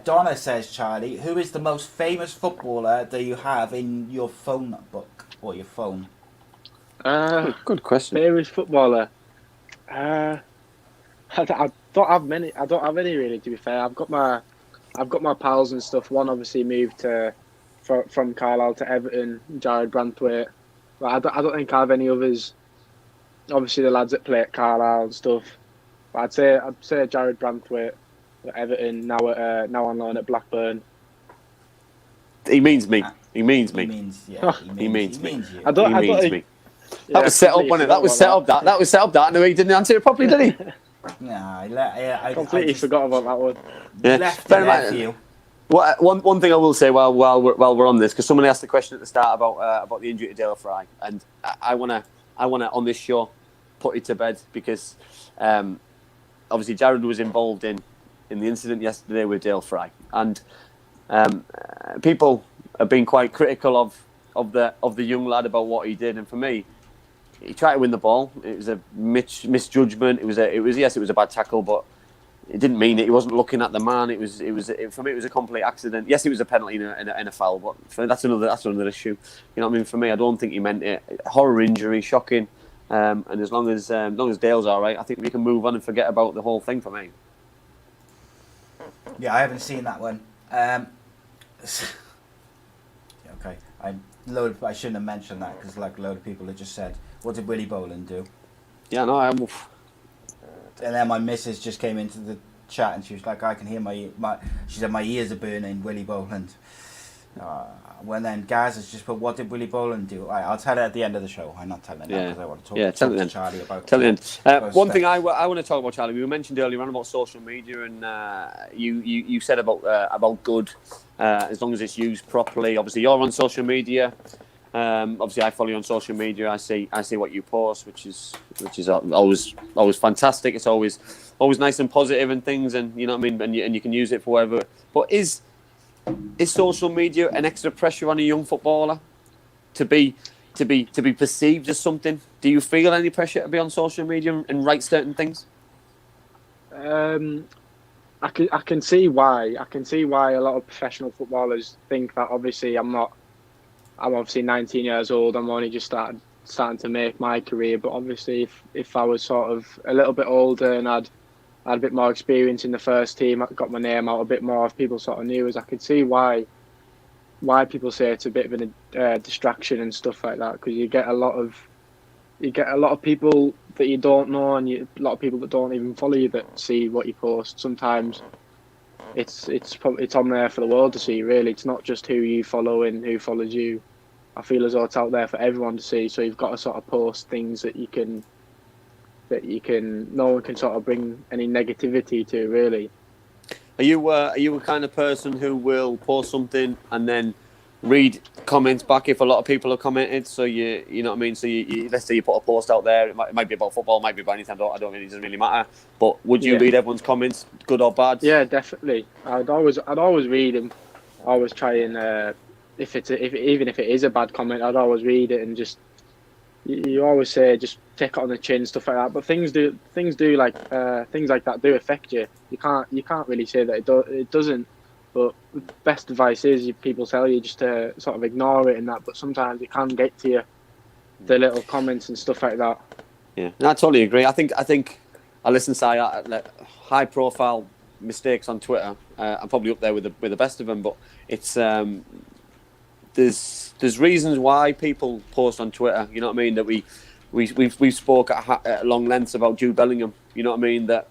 Donna says, Charlie, who is the most famous footballer that you have in your phone book or your phone?
Good question.
Famous footballer. I don't have many. I don't have any really. To be fair, I've got my pals and stuff. One obviously moved from Carlisle to Everton, Jared Branthwaite. But I don't think I have any others. Obviously, the lads that play at Carlisle and stuff. But I'd say Jared Branthwaite at Everton, now on loan at Blackburn.
He means me. He means me.
He means me.
I don't think. That was set up, wasn't it? That was set up. That was set up. That, and he didn't answer it properly, did he?
No, I
completely forgot about that one.
Yeah.
Left it there for you.
One thing I will say while we're on this, because somebody asked the question at the start about the injury to Dale Fry, and I wanna on this show put it to bed, because obviously Jared was involved in the incident yesterday with Dale Fry, and people have been quite critical of the young lad about what he did, and for me, he tried to win the ball. It was a misjudgment. It was a bad tackle, but it didn't mean it. He wasn't looking at the man. For me, it was a complete accident. Yes, it was a penalty and a foul, but that's another issue. You know what I mean? For me, I don't think he meant it. Horror injury, shocking. And as long as Dale's all right, I think we can move on and forget about the whole thing. For me.
Yeah, I haven't seen that one. Okay, I shouldn't have mentioned that, because like a load of people have just said, what did Willie Boland do?
Yeah, no, I'm.
And then my missus just came into the chat and she was like, I can hear my she said, my ears are burning, Willie Boland. When then Gaz has just put, what did Willie Boland do? I'll tell it at the end of the show. I'm not telling it now because I want to talk to Charlie about it.
One thing I want to talk about, Charlie, we mentioned earlier on about social media, and you said about good, as long as it's used properly. Obviously, you're on social media. Obviously, I follow you on social media. I see what you post, which is always fantastic. It's always nice and positive and things, and you know what I mean. And you can use it for whatever. But is social media an extra pressure on a young footballer to be perceived as something? Do you feel any pressure to be on social media and write certain things?
I can see why. I can see why a lot of professional footballers think that. Obviously, I'm obviously 19 years old. I'm only just starting to make my career. But obviously, if I was sort of a little bit older and I'd a bit more experience in the first team, I got my name out a bit more, if people sort of knew us, I could see why people say it's a bit of a distraction and stuff like that, because you get a lot of people that you don't know, and a lot of people that don't even follow you that see what you post. Sometimes it's on there for the world to see, really. It's not just who you follow and who follows you. I feel as though it's out there for everyone to see, so you've got to sort of post things that no one can sort of bring any negativity to, really.
Are you a kind of person who will post something and then read comments back if a lot of people have commented? So you know what I mean. So you let's say you put a post out there. It might be about football, it might be about anything. I don't really, it doesn't really matter. But would you read everyone's comments, good or bad?
Yeah, definitely. I'd always read them. I always try and even if it is a bad comment, I'd always read it and just. You always say just take it on the chin, stuff like that. But things like that do affect you. You can't really say that it doesn't. But the best advice is people tell you just to sort of ignore it and that. But sometimes it can get to you, the little comments and stuff like that.
Yeah, no, I totally agree. I think I listen to high profile mistakes on Twitter. I'm probably up there with the best of them. But it's there's reasons why people post on Twitter. You know what I mean? That we've spoke at long lengths about Jude Bellingham. You know what I mean? That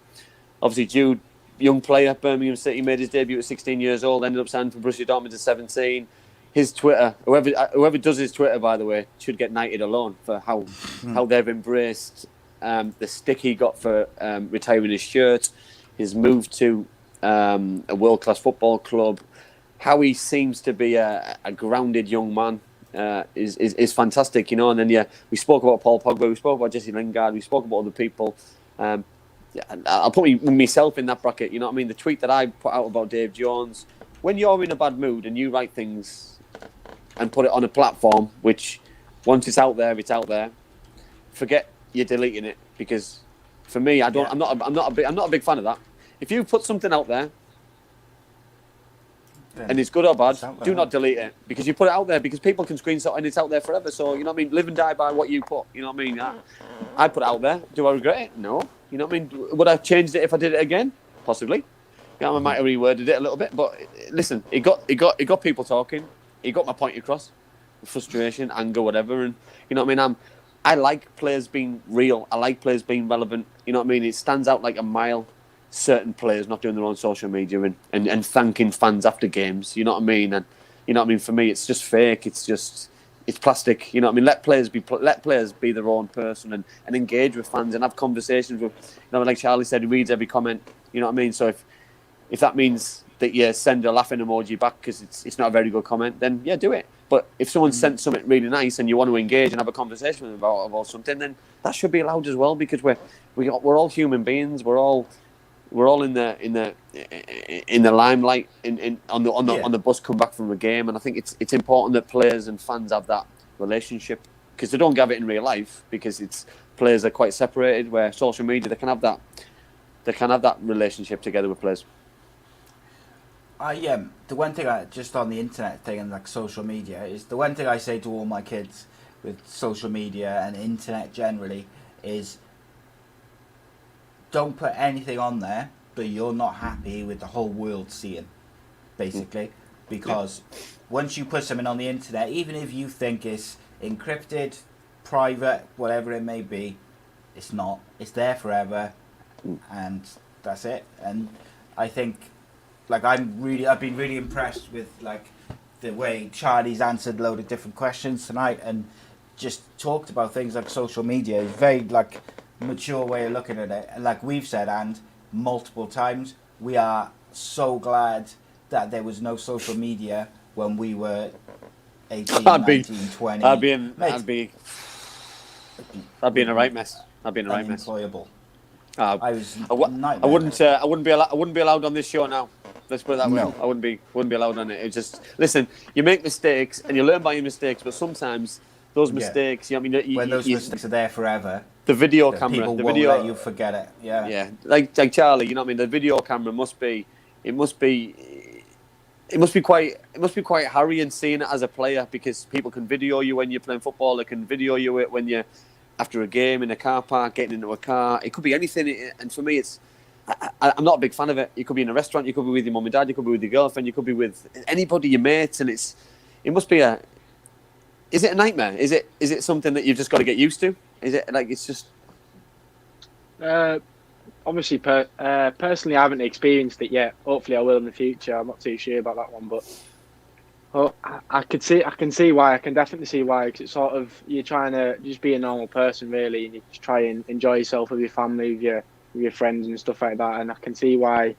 obviously Jude, young player, Birmingham City, made his debut at 16 years old. Ended up signing for Borussia Dortmund at 17. His Twitter, whoever does his Twitter, by the way, should get knighted alone for how they've embraced the stick he got for retiring his shirt, his move to a world-class football club. How he seems to be a grounded young man is fantastic, you know. And then we spoke about Paul Pogba, we spoke about Jesse Lingard, we spoke about other people. I'll put myself in that bracket. You know what I mean? The tweet that I put out about Dave Jones. When you're in a bad mood and you write things and put it on a platform, which once it's out there, forget you're deleting it, because for me, I'm not a big fan of that. If you put something out there. And it's good or bad, do not delete it, because you put it out there because people can screenshot and it's out there forever. So, you know what I mean? Live and die by what you put. You know what I mean? I put it out there. Do I regret it? No. You know what I mean? Would I have changed it if I did it again? Possibly. I might have reworded it a little bit. But listen, it got people talking. It got my point across. Frustration, anger, whatever. And you know what I mean? I like players being real. I like players being relevant. You know what I mean? It stands out like a mile. Certain players not doing their own social media and thanking fans after games, you know what I mean? And you know what I mean, for me it's just fake, it's plastic, you know what I mean? Let players be their own person and engage with fans and have conversations with, you know, like Charlie said, he reads every comment, you know what I mean? So if that means that you send a laughing emoji back because it's not a very good comment, then yeah, do it. But if someone sent something really nice and you want to engage and have a conversation with them about something, then that should be allowed as well, because we're all human beings, we're all in the limelight on the bus come back from a game, and I think it's important that players and fans have that relationship, because they don't have it in real life, because it's players are quite separated. Where social media, they can have that relationship together with players.
The one thing just on the internet thing and like social media is the one thing I say to all my kids with social media and internet generally is, don't put anything on there that you're not happy with the whole world seeing, basically. Because once you put something on the internet, even if you think it's encrypted, private, whatever it may be, it's not. It's there forever, and that's it. And I think, like, I've been really impressed with like the way Charlie's answered a load of different questions tonight, and just talked about things like social media. It's very like mature way of looking at it. And like we've said, and multiple times, we are so glad that there was no social media when we were 18, 19, 20.
I'd be in a right mess. I'd be in a right mess.
Unemployable.
I wouldn't be allowed on this show now. Let's put it that way.
No.
I wouldn't be allowed on it. It's just, listen, you make mistakes and you learn by your mistakes, but sometimes those mistakes, you know what I mean?
When those mistakes are there forever,
the video camera,
people
the
won't
video,
let you forget it. Yeah.
Yeah, like Charlie, you know what I mean? The video camera must be quite harrowing seeing it as a player, because people can video you when you're playing football. They can video you it when you're after a game in a car park, getting into a car. It could be anything. And for me, I'm not a big fan of it. You could be in a restaurant. You could be with your mum and dad. You could be with your girlfriend. You could be with anybody, your mates. And it must be is it a nightmare? Is it something that you've just got to get used to? Is it like it's just?
Obviously, personally, I haven't experienced it yet. Hopefully, I will in the future. I'm not too sure about that one, but I can see why. I can definitely see why. Because it's sort of, you're trying to just be a normal person, really, and you just try and enjoy yourself with your family, with your friends and stuff like that. And I can see why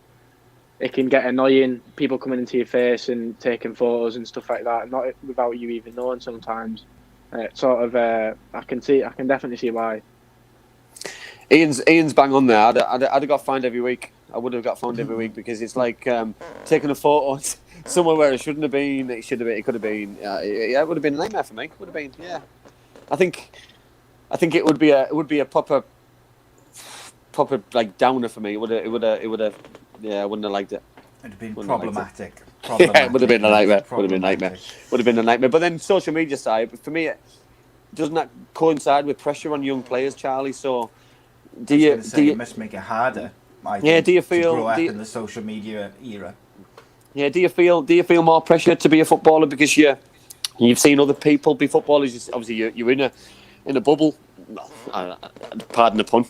it can get annoying. People coming into your face and taking photos and stuff like that, not without you even knowing. Sometimes, I can definitely see why.
Ian's bang on there. I'd have got fined every week. I would have got fined every week, because it's like taking a photo somewhere where it shouldn't have been. It should have been. It could have been. It would have been a nightmare for me. Would have been. Yeah. I think it would be a proper like downer for me. It would have. Yeah, I wouldn't have liked it.
It'd have been problematic.
Yeah, it would have been a nightmare. Would have been a nightmare. Would have been a nightmare. But then social media side, for me, doesn't that coincide with pressure on young players, Charlie? So.
It must make it harder.
Do you feel
to grow up in the social media era?
Yeah, do you feel more pressure to be a footballer because you've seen other people be footballers? Obviously, you're in a bubble. Pardon the pun.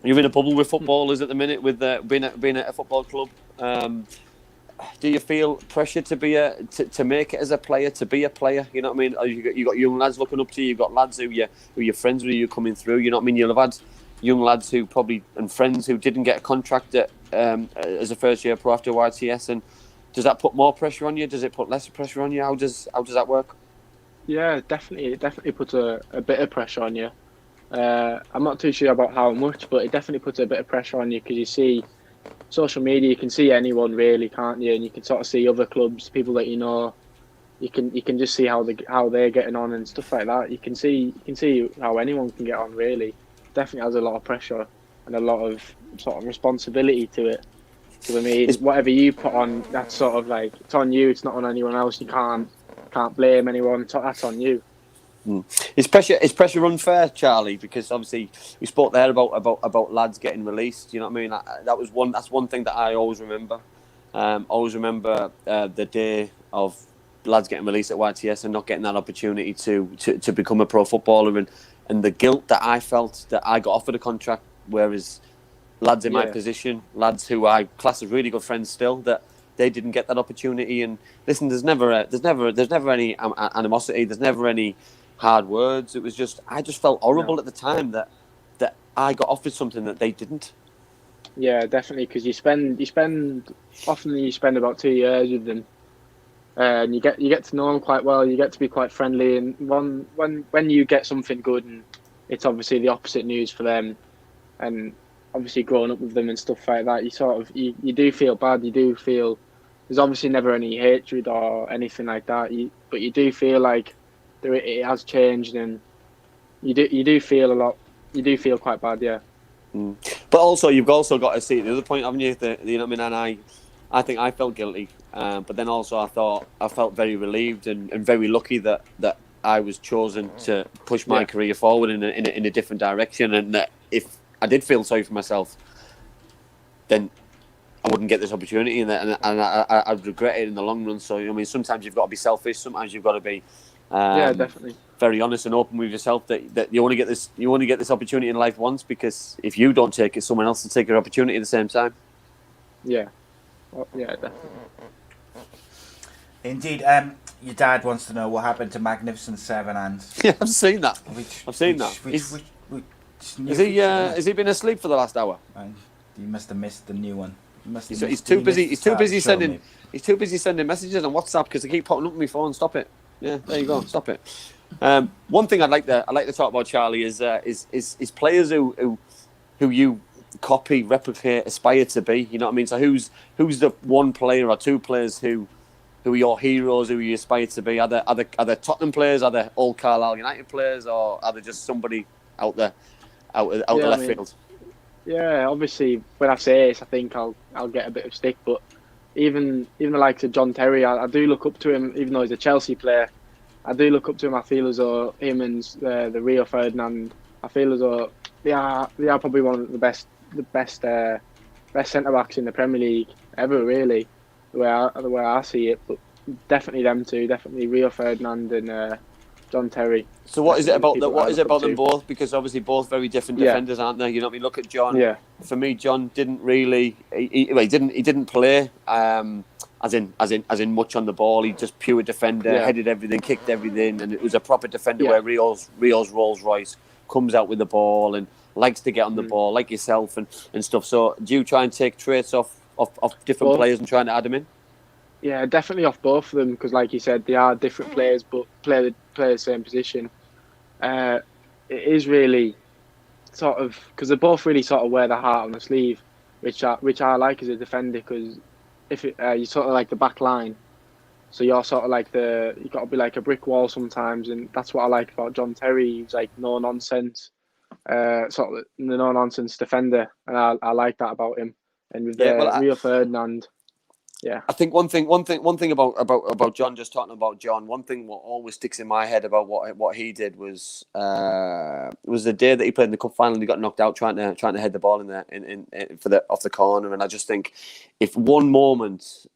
You're in a bubble with footballers at the minute, with being at a football club. Do you feel pressure to be to make it as a player, to be a player? You know what I mean? You got young lads looking up to you. You've got lads who you're friends with, you coming through. You know what I mean? You'll have had young lads who and friends who didn't get a contract as a first year pro after YTS, and does that put more pressure on you? Does it put less pressure on you? How does that work?
Yeah, definitely. It definitely puts a bit of pressure on you. I'm not too sure about how much, but it definitely puts a bit of pressure on you, because you see social media. You can see anyone really, can't you? And you can sort of see other clubs, people that you know. You can just see how they're getting on and stuff like that. You can see how anyone can get on, really. Definitely has a lot of pressure and a lot of sort of responsibility to it. So I mean, whatever you put on, that's sort of like, it's on you. It's not on anyone else. You can't blame anyone. That's on you.
Is pressure unfair, Charlie? Because obviously we spoke there about lads getting released. You know what I mean? That's one thing that I always remember. Always remember the day of lads getting released at YTS and not getting that opportunity to become a pro footballer, and the guilt that I felt that I got offered a contract, whereas lads in my position, lads who I class as really good friends still, that they didn't get that opportunity. And listen, there's never any animosity, there's never any hard words. It was just, I just felt horrible at the time that I got offered something that they didn't.
Yeah, definitely, because you spend about 2 years with them. And you get to know them quite well. You get to be quite friendly, and when you get something good, and it's obviously the opposite news for them, and obviously growing up with them and stuff like that, you do feel bad. You do feel there's obviously never any hatred or anything like that. But you do feel like it has changed, and you do feel a lot. You do feel quite bad, yeah.
But also, you've also got to see the other point, haven't you? You know what I mean? And I think I felt guilty, but then also I felt very relieved and very lucky that I was chosen to push my career forward in a different direction, and that if I did feel sorry for myself, then I wouldn't get this opportunity, and I'd regret it in the long run. So I mean, sometimes you've got to be selfish, sometimes you've got to be
definitely
very honest and open with yourself that you only get this opportunity in life once, because if you don't take it, someone else will take your opportunity at the same time.
Yeah. Well, yeah, definitely.
Indeed. Your dad wants to know what happened to Magnificent Seven Hands.
Yeah, I've seen that. Has he been asleep for the last hour?
You must have missed the new one.
He's too busy sending messages on WhatsApp because they keep popping up on my phone. Stop it. Yeah, there you go. Stop it. One thing I'd like to talk about, Charlie, is players who you copy, replicate, aspire to be. You know what I mean? So who's the one player or two players who are your heroes, who you aspire to be? Are they Tottenham players? Are they old Carlisle United players, or are they just somebody out the left field?
Yeah, obviously when I say this, I think I'll get a bit of stick, but even the likes of John Terry, I do look up to him, even though he's a Chelsea player. I do look up to him. I feel as though him and the Rio Ferdinand, I feel as though they are probably one of the best centre backs in the Premier League ever, really. The way I see it, but definitely them two, definitely Rio Ferdinand and John Terry.
So what is it about them both? Because obviously both very different defenders, aren't they? You know what I mean? Look at John. Yeah. For me, John didn't really. He didn't play as in much on the ball. He just pure defender, headed everything, kicked everything, and it was a proper defender. Where Rio's Rolls Royce comes out with the ball and likes to get on the ball, like yourself and stuff. So do you try and take traits off different players and trying to add them in?
Yeah, definitely off both of them, because like you said, they are different players but play the same position. It is really sort of, because they both really sort of wear the heart on the sleeve, which I like as a defender, because if you're sort of like the back line, so you're sort of like you got to be like a brick wall sometimes, and that's what I like about John Terry. He's like no nonsense, sort of the no nonsense defender, and I like that about him. And with Rio Ferdinand. Yeah, I
think one thing about John. Just talking about John, one thing what always sticks in my head about what he did was the day that he played in the cup final. And he got knocked out trying to head the ball off the corner. And I just think if one moment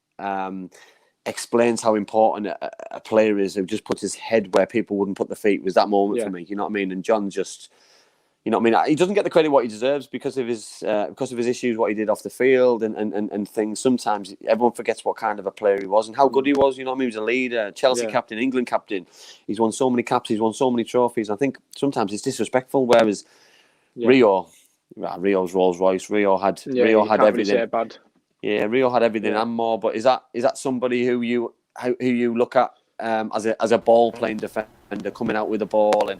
explains how important a player is who just puts his head where people wouldn't put their feet, was that moment for me. You know what I mean? And John just. You know what I mean? He doesn't get the credit what he deserves because of his issues, what he did off the field and things. Sometimes everyone forgets what kind of a player he was and how good he was. You know what I mean? He was a leader, Chelsea captain, England captain. He's won so many caps. He's won so many trophies. I think sometimes it's disrespectful. Whereas Rio's Rolls Royce. Rio had everything.
Really bad.
Yeah, Rio had everything and more. But is that somebody who you look at as a ball playing defender coming out with the ball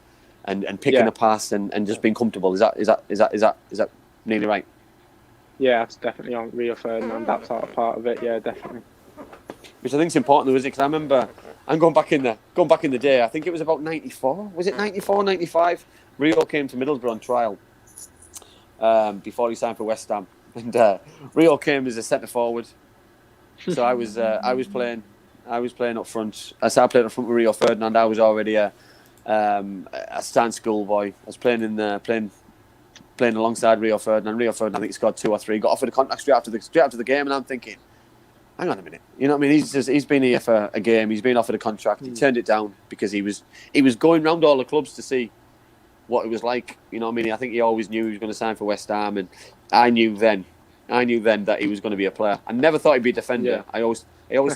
and picking a pass and just being comfortable? Is that nearly right?
Yeah, it's definitely on Rio Ferdinand. That sort of part of it. Yeah, definitely.
Which I think is important, though, isn't it? Because I remember I'm going back in the day. I think it was about 94. Was it 94, 95? Rio came to Middlesbrough on trial before he signed for West Ham, and Rio came as a centre forward. So I was playing up front. I started playing up front with Rio Ferdinand. I was already a stand schoolboy. I was playing alongside Rio Ferdinand. Rio Ferdinand, I think he scored 2 or 3. Got offered a contract straight after the game, and I'm thinking, hang on a minute. You know what I mean? He's been here for a game. He's been offered a contract. He turned it down because he was going round all the clubs to see what it was like. You know what I mean? I think he always knew he was going to sign for West Ham, and I knew then that he was going to be a player. I never thought he'd be a defender. I always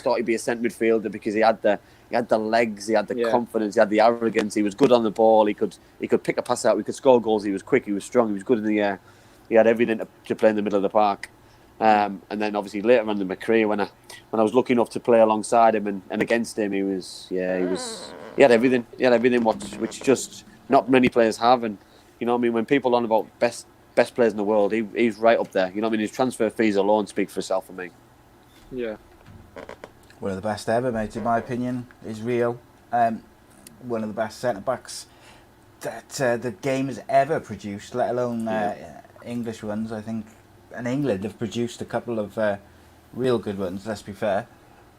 thought he'd be a centre midfielder because he had the legs, he had the confidence, he had the arrogance. He was good on the ball. He could pick a pass out. He could score goals. He was quick. He was strong. He was good in the air. He had everything to play in the middle of the park. And then obviously later on in my career, when I was lucky enough to play alongside him and against him, he had everything. He had everything which just not many players have. And you know what I mean? When people on about best players in the world, he's right up there. You know what I mean? His transfer fees alone speak for itself for me.
Yeah.
One of the best ever, mate, in my opinion, is Rio. One of the best centre-backs that the game has ever produced, let alone English ones. I think, and England have produced a couple of real good ones, let's be fair.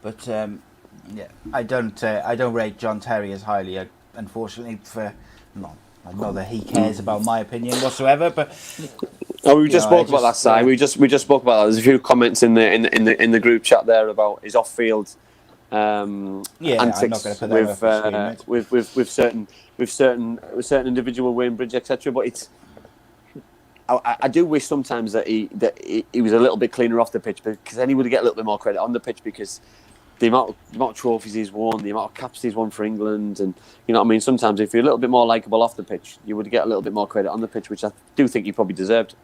But, I don't rate John Terry as highly, unfortunately, I know that he cares about my opinion whatsoever, but...
We just spoke about that side. We just spoke about that. There's a few comments in the group chat there about his off-field
Yeah,
antics
I'm not going to put that up for screen, mate.
with certain individual Weybridge, etc. But it's I do wish sometimes that he was a little bit cleaner off the pitch, because then he would get a little bit more credit on the pitch, because the amount of trophies he's won, the amount of caps he's won for England, and you know what I mean. Sometimes if you're a little bit more likeable off the pitch, you would get a little bit more credit on the pitch, which I do think he probably deserved.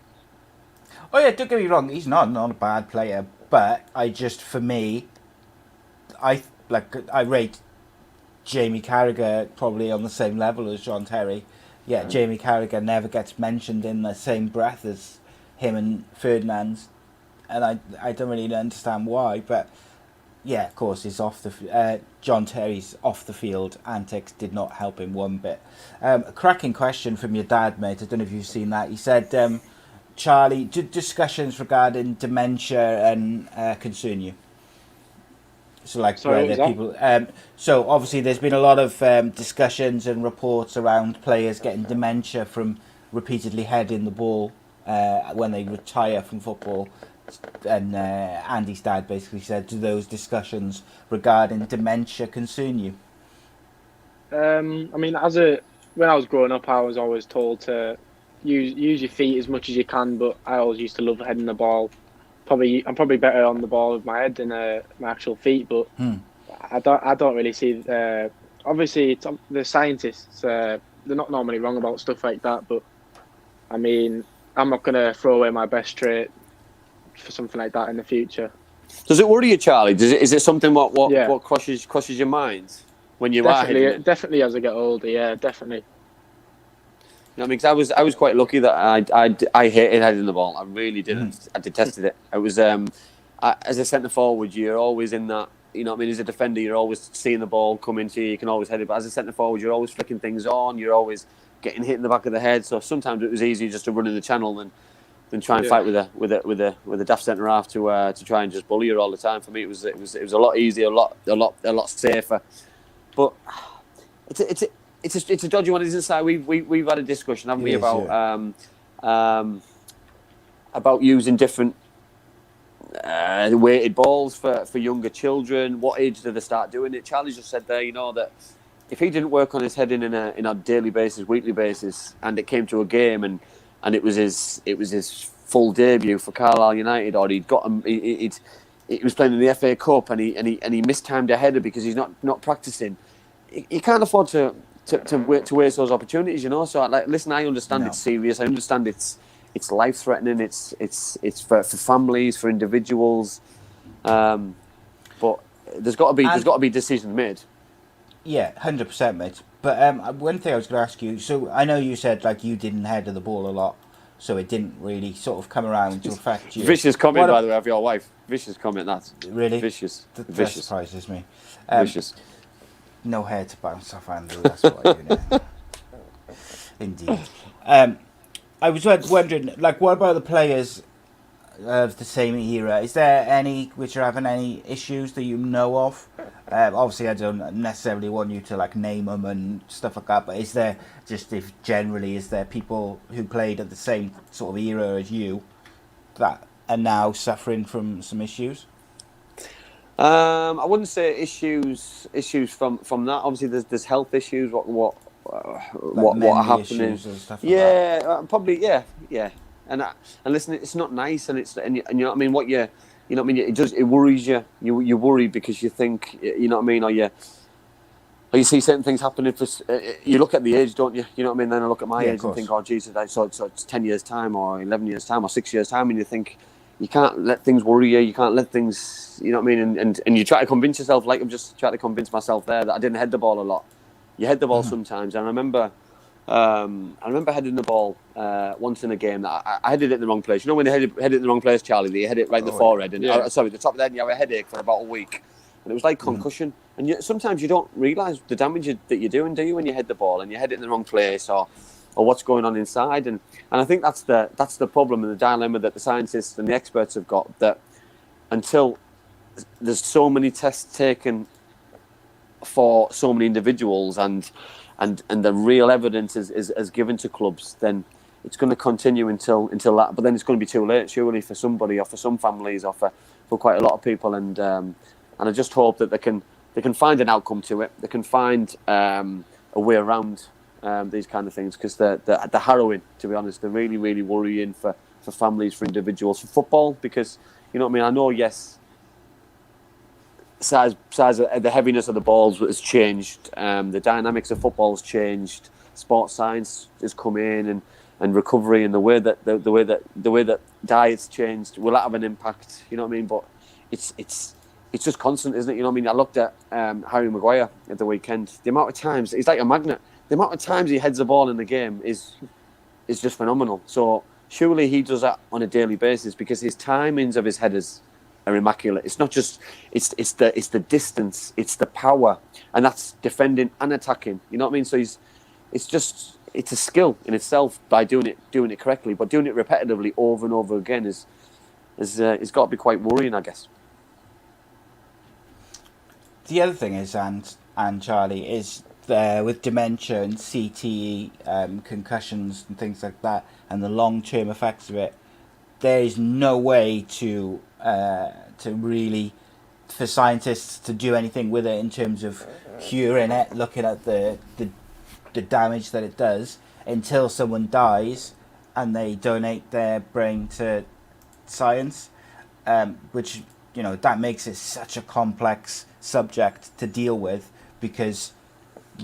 Oh yeah, don't get me wrong, he's not a bad player, but for me, I rate Jamie Carragher probably on the same level as John Terry. Yeah, Jamie Carragher never gets mentioned in the same breath as him and Ferdinand, and I don't really understand why, but yeah, of course, he's John Terry's off the field antics did not help him one bit. A cracking question from your dad, mate. I don't know if you've seen that. He said, Charlie, do discussions regarding dementia and concern you? So, like,
Sorry,
where people. So, obviously, there's been a lot of discussions and reports around players getting dementia from repeatedly heading the ball when they retire from football. And Andy's dad basically said, do those discussions regarding dementia concern you?
I mean, when I was growing up, I was always told to use your feet as much as you can, but I always used to love heading the ball. I'm probably better on the ball with my head than my actual feet, but I don't really see. Obviously, it's the scientists. They're not normally wrong about stuff like that, but I mean, I'm not going to throw away my best trait for something like that in the future.
Does it worry you, Charlie? Is it something what crosses your mind when you are hitting it?
Definitely as I get older, yeah, definitely.
You know, I mean, 'cause I was quite lucky that I hated heading the ball. I really didn't. I detested it. I was as a centre forward, you're always in that. You know what I mean? As a defender, you're always seeing the ball come into you. You can always head it. But as a centre forward, you're always flicking things on. You're always getting hit in the back of the head. So sometimes it was easier just to run in the channel than try and fight with a daft centre half to try and just bully her all the time. For me, it was a lot easier, a lot safer. But it's a dodgy one, isn't it? We've had a discussion, haven't we, about using different weighted balls for younger children. What age do they start doing it? Charlie just said there, you know, that if he didn't work on his heading in a daily basis, weekly basis, and it came to a game and it was his full debut for Carlisle United, or he was playing in the FA Cup and he mistimed a header because he's not practicing. You can't afford to waste those opportunities, you know. So, like, listen, I understand it's serious. I understand it's life threatening. It's for families, for individuals. But there's got to be decisions made.
Yeah, 100%, mate. But one thing I was going to ask you. So I know you said like you didn't header the ball a lot, so it didn't really sort of come around to affect you.
Vicious comment, by the way, of your wife. Vicious comment, that.
Really?
Vicious.
That surprises me.
Vicious.
No hair to bounce off, Andrew. That's what I do now. Indeed. I was wondering, like, what about the players of the same era? Is there any which are having any issues that you know of? Obviously, I don't necessarily want you to like name them and stuff like that. But is there is there people who played at the same sort of era as you that are now suffering from some issues?
I wouldn't say issues from that. Obviously, there's health issues. What are happening? Probably yeah. And listen, it's not nice, and you know what I mean. It worries you. You worry because you think, you know what I mean, or you see certain things happening. You look at the age, don't you? You know what I mean. Then I look at my age and think, oh Jesus, so it's 10 years time, or 11 years time, or 6 years time, and you think, you can't let things worry you. You can't let things, you know what I mean? And you try to convince yourself, like I'm just trying to convince myself there, that I didn't head the ball a lot. You head the ball sometimes. And I remember heading the ball once in a game that I headed it in the wrong place. You know when you head it in the wrong place, Charlie? That you head it right in the forehead. And the top of the head, and you have a headache for about a week. And it was like concussion. And sometimes you don't realise the damage that you're doing, do you, when you head the ball and you head it in the wrong place, or what's going on inside. And I think that's the problem and the dilemma that the scientists and the experts have got, that until there's so many tests taken for so many individuals and the real evidence is given to clubs, then it's going to continue until that. But then it's going to be too late, surely, for somebody or for some families or for quite a lot of people. And I just hope that they can can find an outcome to it. They can find a way around these kind of things, because they're harrowing, to be honest. They're really, really worrying for families, for individuals, for football, because, you know what I mean? I know, yes, size, the heaviness of the balls has changed. The dynamics of football has changed. Sports science has come in, and recovery, and the way that diets changed will have an impact. You know what I mean? But it's just constant, isn't it? You know what I mean? I looked at Harry Maguire at the weekend. The amount of times, he's like a magnet. The amount of times he heads the ball in the game is just phenomenal. So surely he does that on a daily basis, because his timings of his headers are immaculate. It's not just it's the distance, it's the power, and that's defending and attacking. You know what I mean? So it's a skill in itself by doing it correctly, but doing it repetitively over and over again is it's got to be quite worrying, I guess.
The other thing is, and Charlie, is with dementia and CTE, concussions and things like that, and the long-term effects of it, there is no way to really, for scientists to do anything with it in terms of curing it, looking at the damage that it does, until someone dies and they donate their brain to science, which, you know, that makes it such a complex subject to deal with, because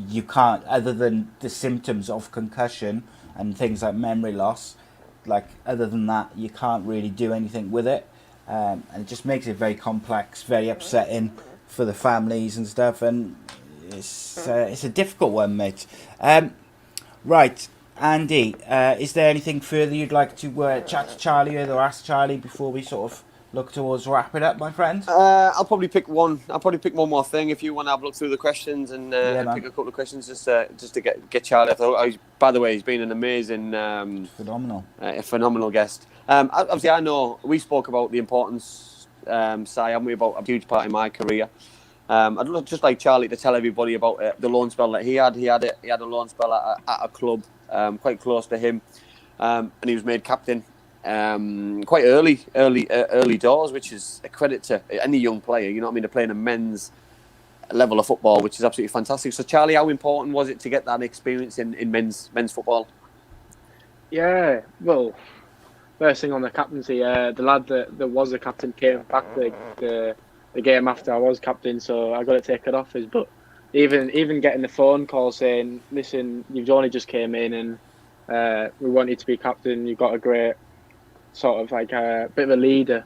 you can't, other than the symptoms of concussion and things like memory loss, like, other than that, you can't really do anything with it, and it just makes it very complex, very upsetting for the families and stuff, and it's a difficult one, mate. Right, Andy, is there anything further you'd like to chat to Charlie with, or ask Charlie, before we sort of look towards wrapping up, my friend?
I'll probably pick one more thing if you want to have a look through the questions, and pick a couple of questions just to get Charlie. By the way, he's been an amazing, phenomenal guest. Obviously, I know we spoke about the importance, haven't we, about a huge part in my career. I'd just like Charlie to tell everybody about the loan spell that he had. He had a loan spell at a club quite close to him, and he was made captain quite early doors, which is a credit to any young player. You know what I mean? They're playing a men's level of football, which is absolutely fantastic. So, Charlie, how important was it to get that experience in men's football?
Yeah, well, first thing on the captaincy, the lad that was the captain came back the game after I was captain, so I got to take it off. But even getting the phone call saying, "Listen, you've only just came in, and we want you to be captain. You've got a great sort of like a bit of a leader,"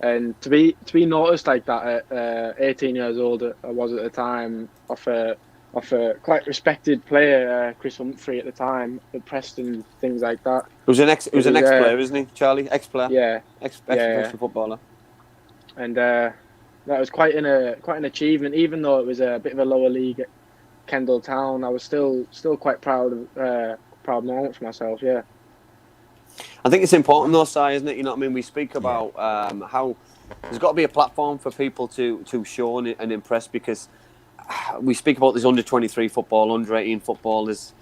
and to be noticed like that at 18 years old, I was at the time, off a quite respected player, Chris Humphrey at the time at Preston, things like that.
It was an ex-player, isn't he, Charlie? Ex-player.
Yeah.
Ex-professional footballer.
And that was quite an achievement, even though it was a bit of a lower league at Kendal Town. I was still quite proud moment for myself. Yeah.
I think it's important though, Si, isn't it? You know what I mean? We speak about how there's got to be a platform for people to show and impress, because we speak about this under-23 football, under-18 football. It's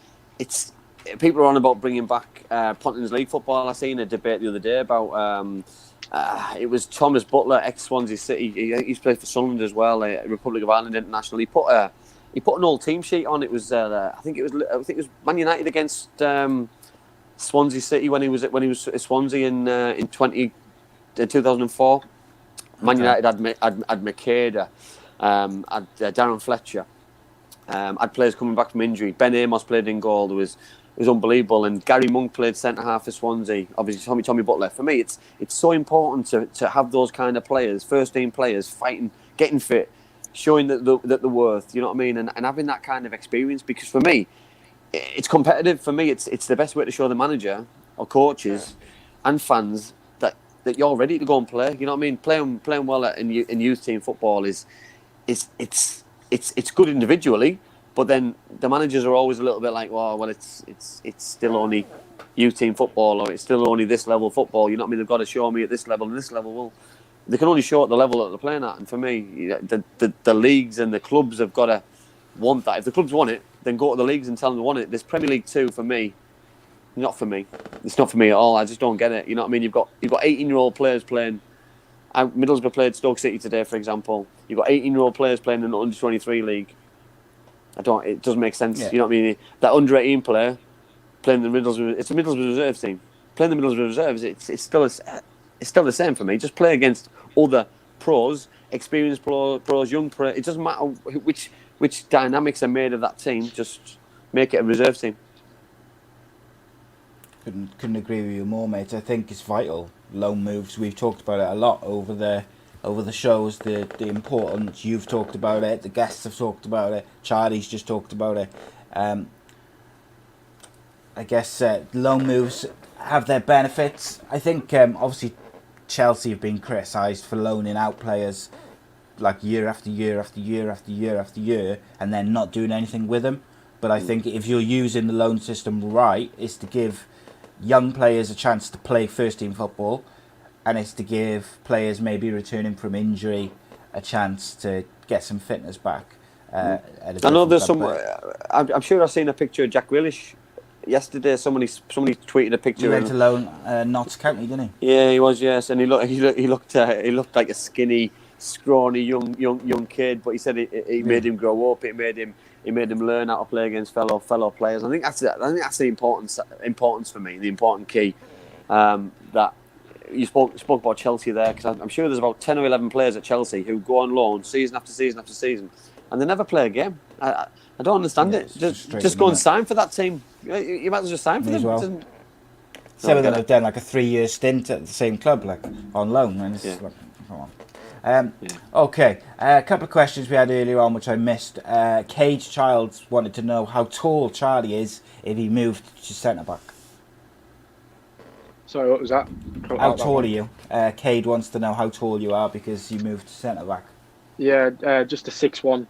people are on about bringing back Pontins League football. I seen a debate the other day about it was Thomas Butler, ex-Swansea City. He's played for Sunderland as well, Republic of Ireland international. He put an old team sheet on. It was I think it was Man United against Swansea City when he was at Swansea in 2004. Man United had Makeda, had Darren Fletcher, had players coming back from injury. Ben Amos played in goal. It was unbelievable, and Gary Monk played centre half for Swansea. Obviously, Tommy Butler. For me, it's so important to have those kind of players, first team players, fighting, getting fit, showing that the worth. You know what I mean, and having that kind of experience. Because for me, it's competitive. For me, it's the best way to show the manager or coaches and fans that you're ready to go and play. You know what I mean? Playing well in youth team football is good individually, but then the managers are always a little bit like, well, it's still only youth team football, or it's still only this level football. You know what I mean? They've got to show me at this level and this level. Well, they can only show at the level that they're playing at. And for me, the leagues and the clubs have got to want that. If the clubs want it, then go to the leagues and tell them they want it. This Premier League 2, for me, not for me. It's not for me at all. I just don't get it. You know what I mean? You've got 18-year-old players playing Middlesbrough played Stoke City today, for example. You've got 18-year-old players playing in the under-23 league. It doesn't make sense.
Yeah.
You know what I mean? That under-18 player playing the Middlesbrough, it's a Middlesbrough reserve team. Playing the Middlesbrough reserves, it's still the same for me. Just play against other pros, experienced pros, young pros. It doesn't matter which dynamics are made of that team. Just make it a reserve team.
Couldn't agree with you more, mate. I think it's vital. Loan moves. We've talked about it a lot over the shows. The importance. You've talked about it. The guests have talked about it. Charlie's just talked about it. I guess loan moves have their benefits. I think obviously Chelsea have been criticised for loaning out players like year after year after year after year after year and then not doing anything with them. But I think if you're using the loan system right, it's to give young players a chance to play first team football, and it's to give players maybe returning from injury a chance to get some fitness back.
I know there's some. I'm sure I've seen a picture of Jack Grealish yesterday. Somebody tweeted a picture.
He went to loan Notts County, didn't he?
Yeah, he was. Yes, and he looked like a skinny, scrawny young kid. But he said it made him grow up. It made him learn how to play against fellow players. I think that's the importance for me. The important key that you spoke about Chelsea there, because I'm sure there's about 10 or 11 players at Chelsea who go on loan season after season after season, and they never play a game. I don't understand it. Just go and sign for that team. You might as well just sign for them.
Well. Some of them have done like a 3-year stint at the same club, like on loan. And it's like, come on. Okay, a couple of questions we had earlier on which I missed. Cage Childs wanted to know how tall Charlie is if he moved to centre back.
Sorry, what was that?
How tall are you? Cade wants to know how tall you are because you moved to centre back.
Yeah, just a 6'1".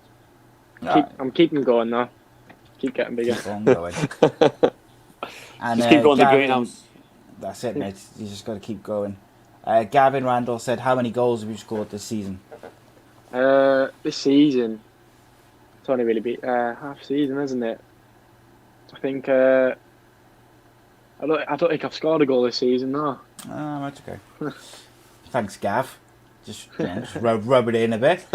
I'm keeping going now. Keep getting bigger.
Keep on going. And,
just keep going to the greenhouse.
That's it, mate. You just got to keep going. Gavin Randall said, how many goals have you scored this season?
This season, it's only really been half season, isn't it? I think I don't think I've scored a goal this season, no.
Oh, that's okay. Thanks, Gav. Just rub it in a bit.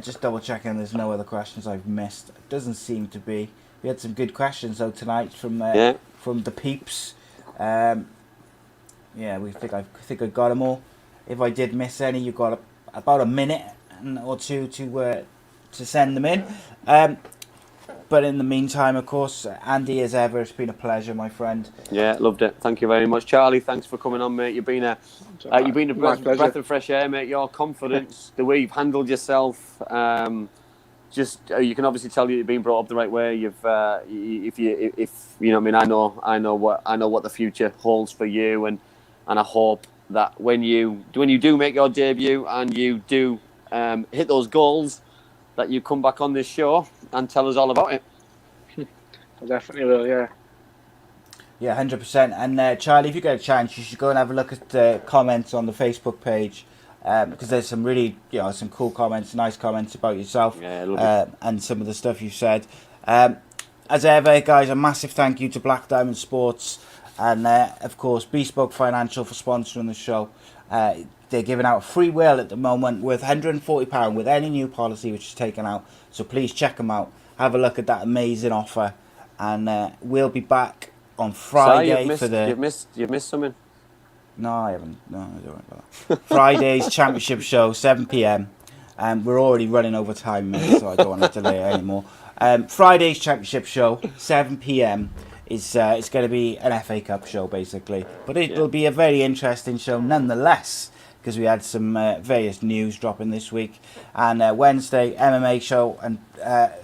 Just double checking there's no other questions I've missed. It doesn't seem to be. We had some good questions though tonight from the peeps. I think I got them all. If I did miss any, you've got about a minute or two to send them in. But in the meantime, of course, Andy, as ever, it's been a pleasure, my friend.
Yeah, loved it. Thank you very much, Charlie. Thanks for coming on, mate. You've been a breath of fresh air, mate. Your confidence, the way you've handled yourself, you can obviously tell you've been brought up the right way. If you know what I mean, I know what the future holds for you, and I hope that when you do make your debut and you do hit those goals, that you come back on this show and tell us all about it.
I definitely will, yeah.
Yeah, 100%. And Charlie, if you get a chance, you should go and have a look at the comments on the Facebook page, because there's some really, some cool comments, nice comments about yourself, and some of the stuff you've said. As ever, guys, a massive thank you to Black Diamond Sports and, of course, Bespoke Financial for sponsoring the show. They're giving out a free will at the moment worth £140 with any new policy which is taken out. So please check them out. Have a look at that amazing offer. And we'll be back on Friday for the...
You've missed something?
No, I haven't. No, I don't about that. Friday's Championship show, 7 p.m. We're already running over time, mate, so I don't want to delay it anymore. Friday's Championship show, 7 p.m. It's going to be an FA Cup show, basically. But it will be a very interesting show nonetheless, because we had some various news dropping this week. And Wednesday, MMA show, and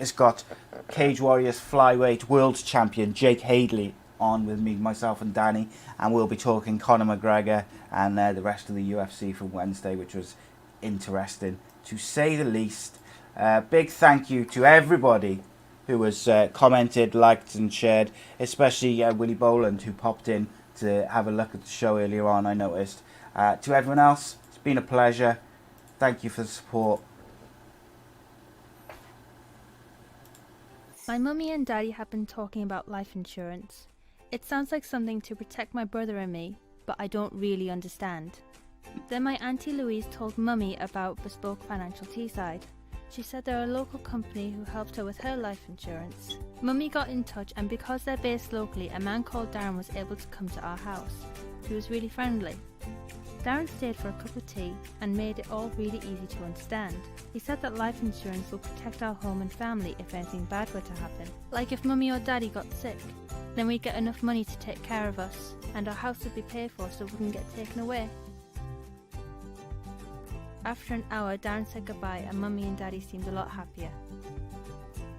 it's got Cage Warriors flyweight world champion Jake Hadley on with me, myself and Danny, and we'll be talking Conor McGregor and the rest of the UFC from Wednesday, which was interesting, to say the least. Big thank you to everybody who has commented, liked and shared, especially Willie Boland, who popped in to have a look at the show earlier on, I noticed. To everyone else, it's been a pleasure. Thank you for the support.
My mummy and daddy have been talking about life insurance. It sounds like something to protect my brother and me, but I don't really understand. Then my Auntie Louise told Mummy about Bespoke Financial Teesside. She said they're a local company who helped her with her life insurance. Mummy got in touch, and because they're based locally, a man called Darren was able to come to our house. He was really friendly. Darren stayed for a cup of tea and made it all really easy to understand. He said that life insurance will protect our home and family if anything bad were to happen. Like if Mummy or Daddy got sick, then we'd get enough money to take care of us, and our house would be paid for so it wouldn't get taken away. After an hour, Darren said goodbye and Mummy and Daddy seemed a lot happier.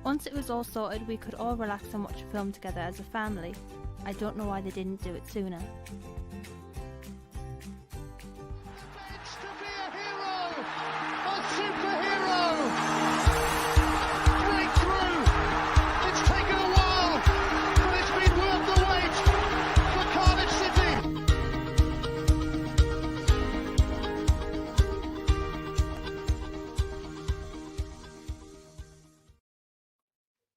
Once it was all sorted, we could all relax and watch a film together as a family. I don't know why they didn't do it sooner.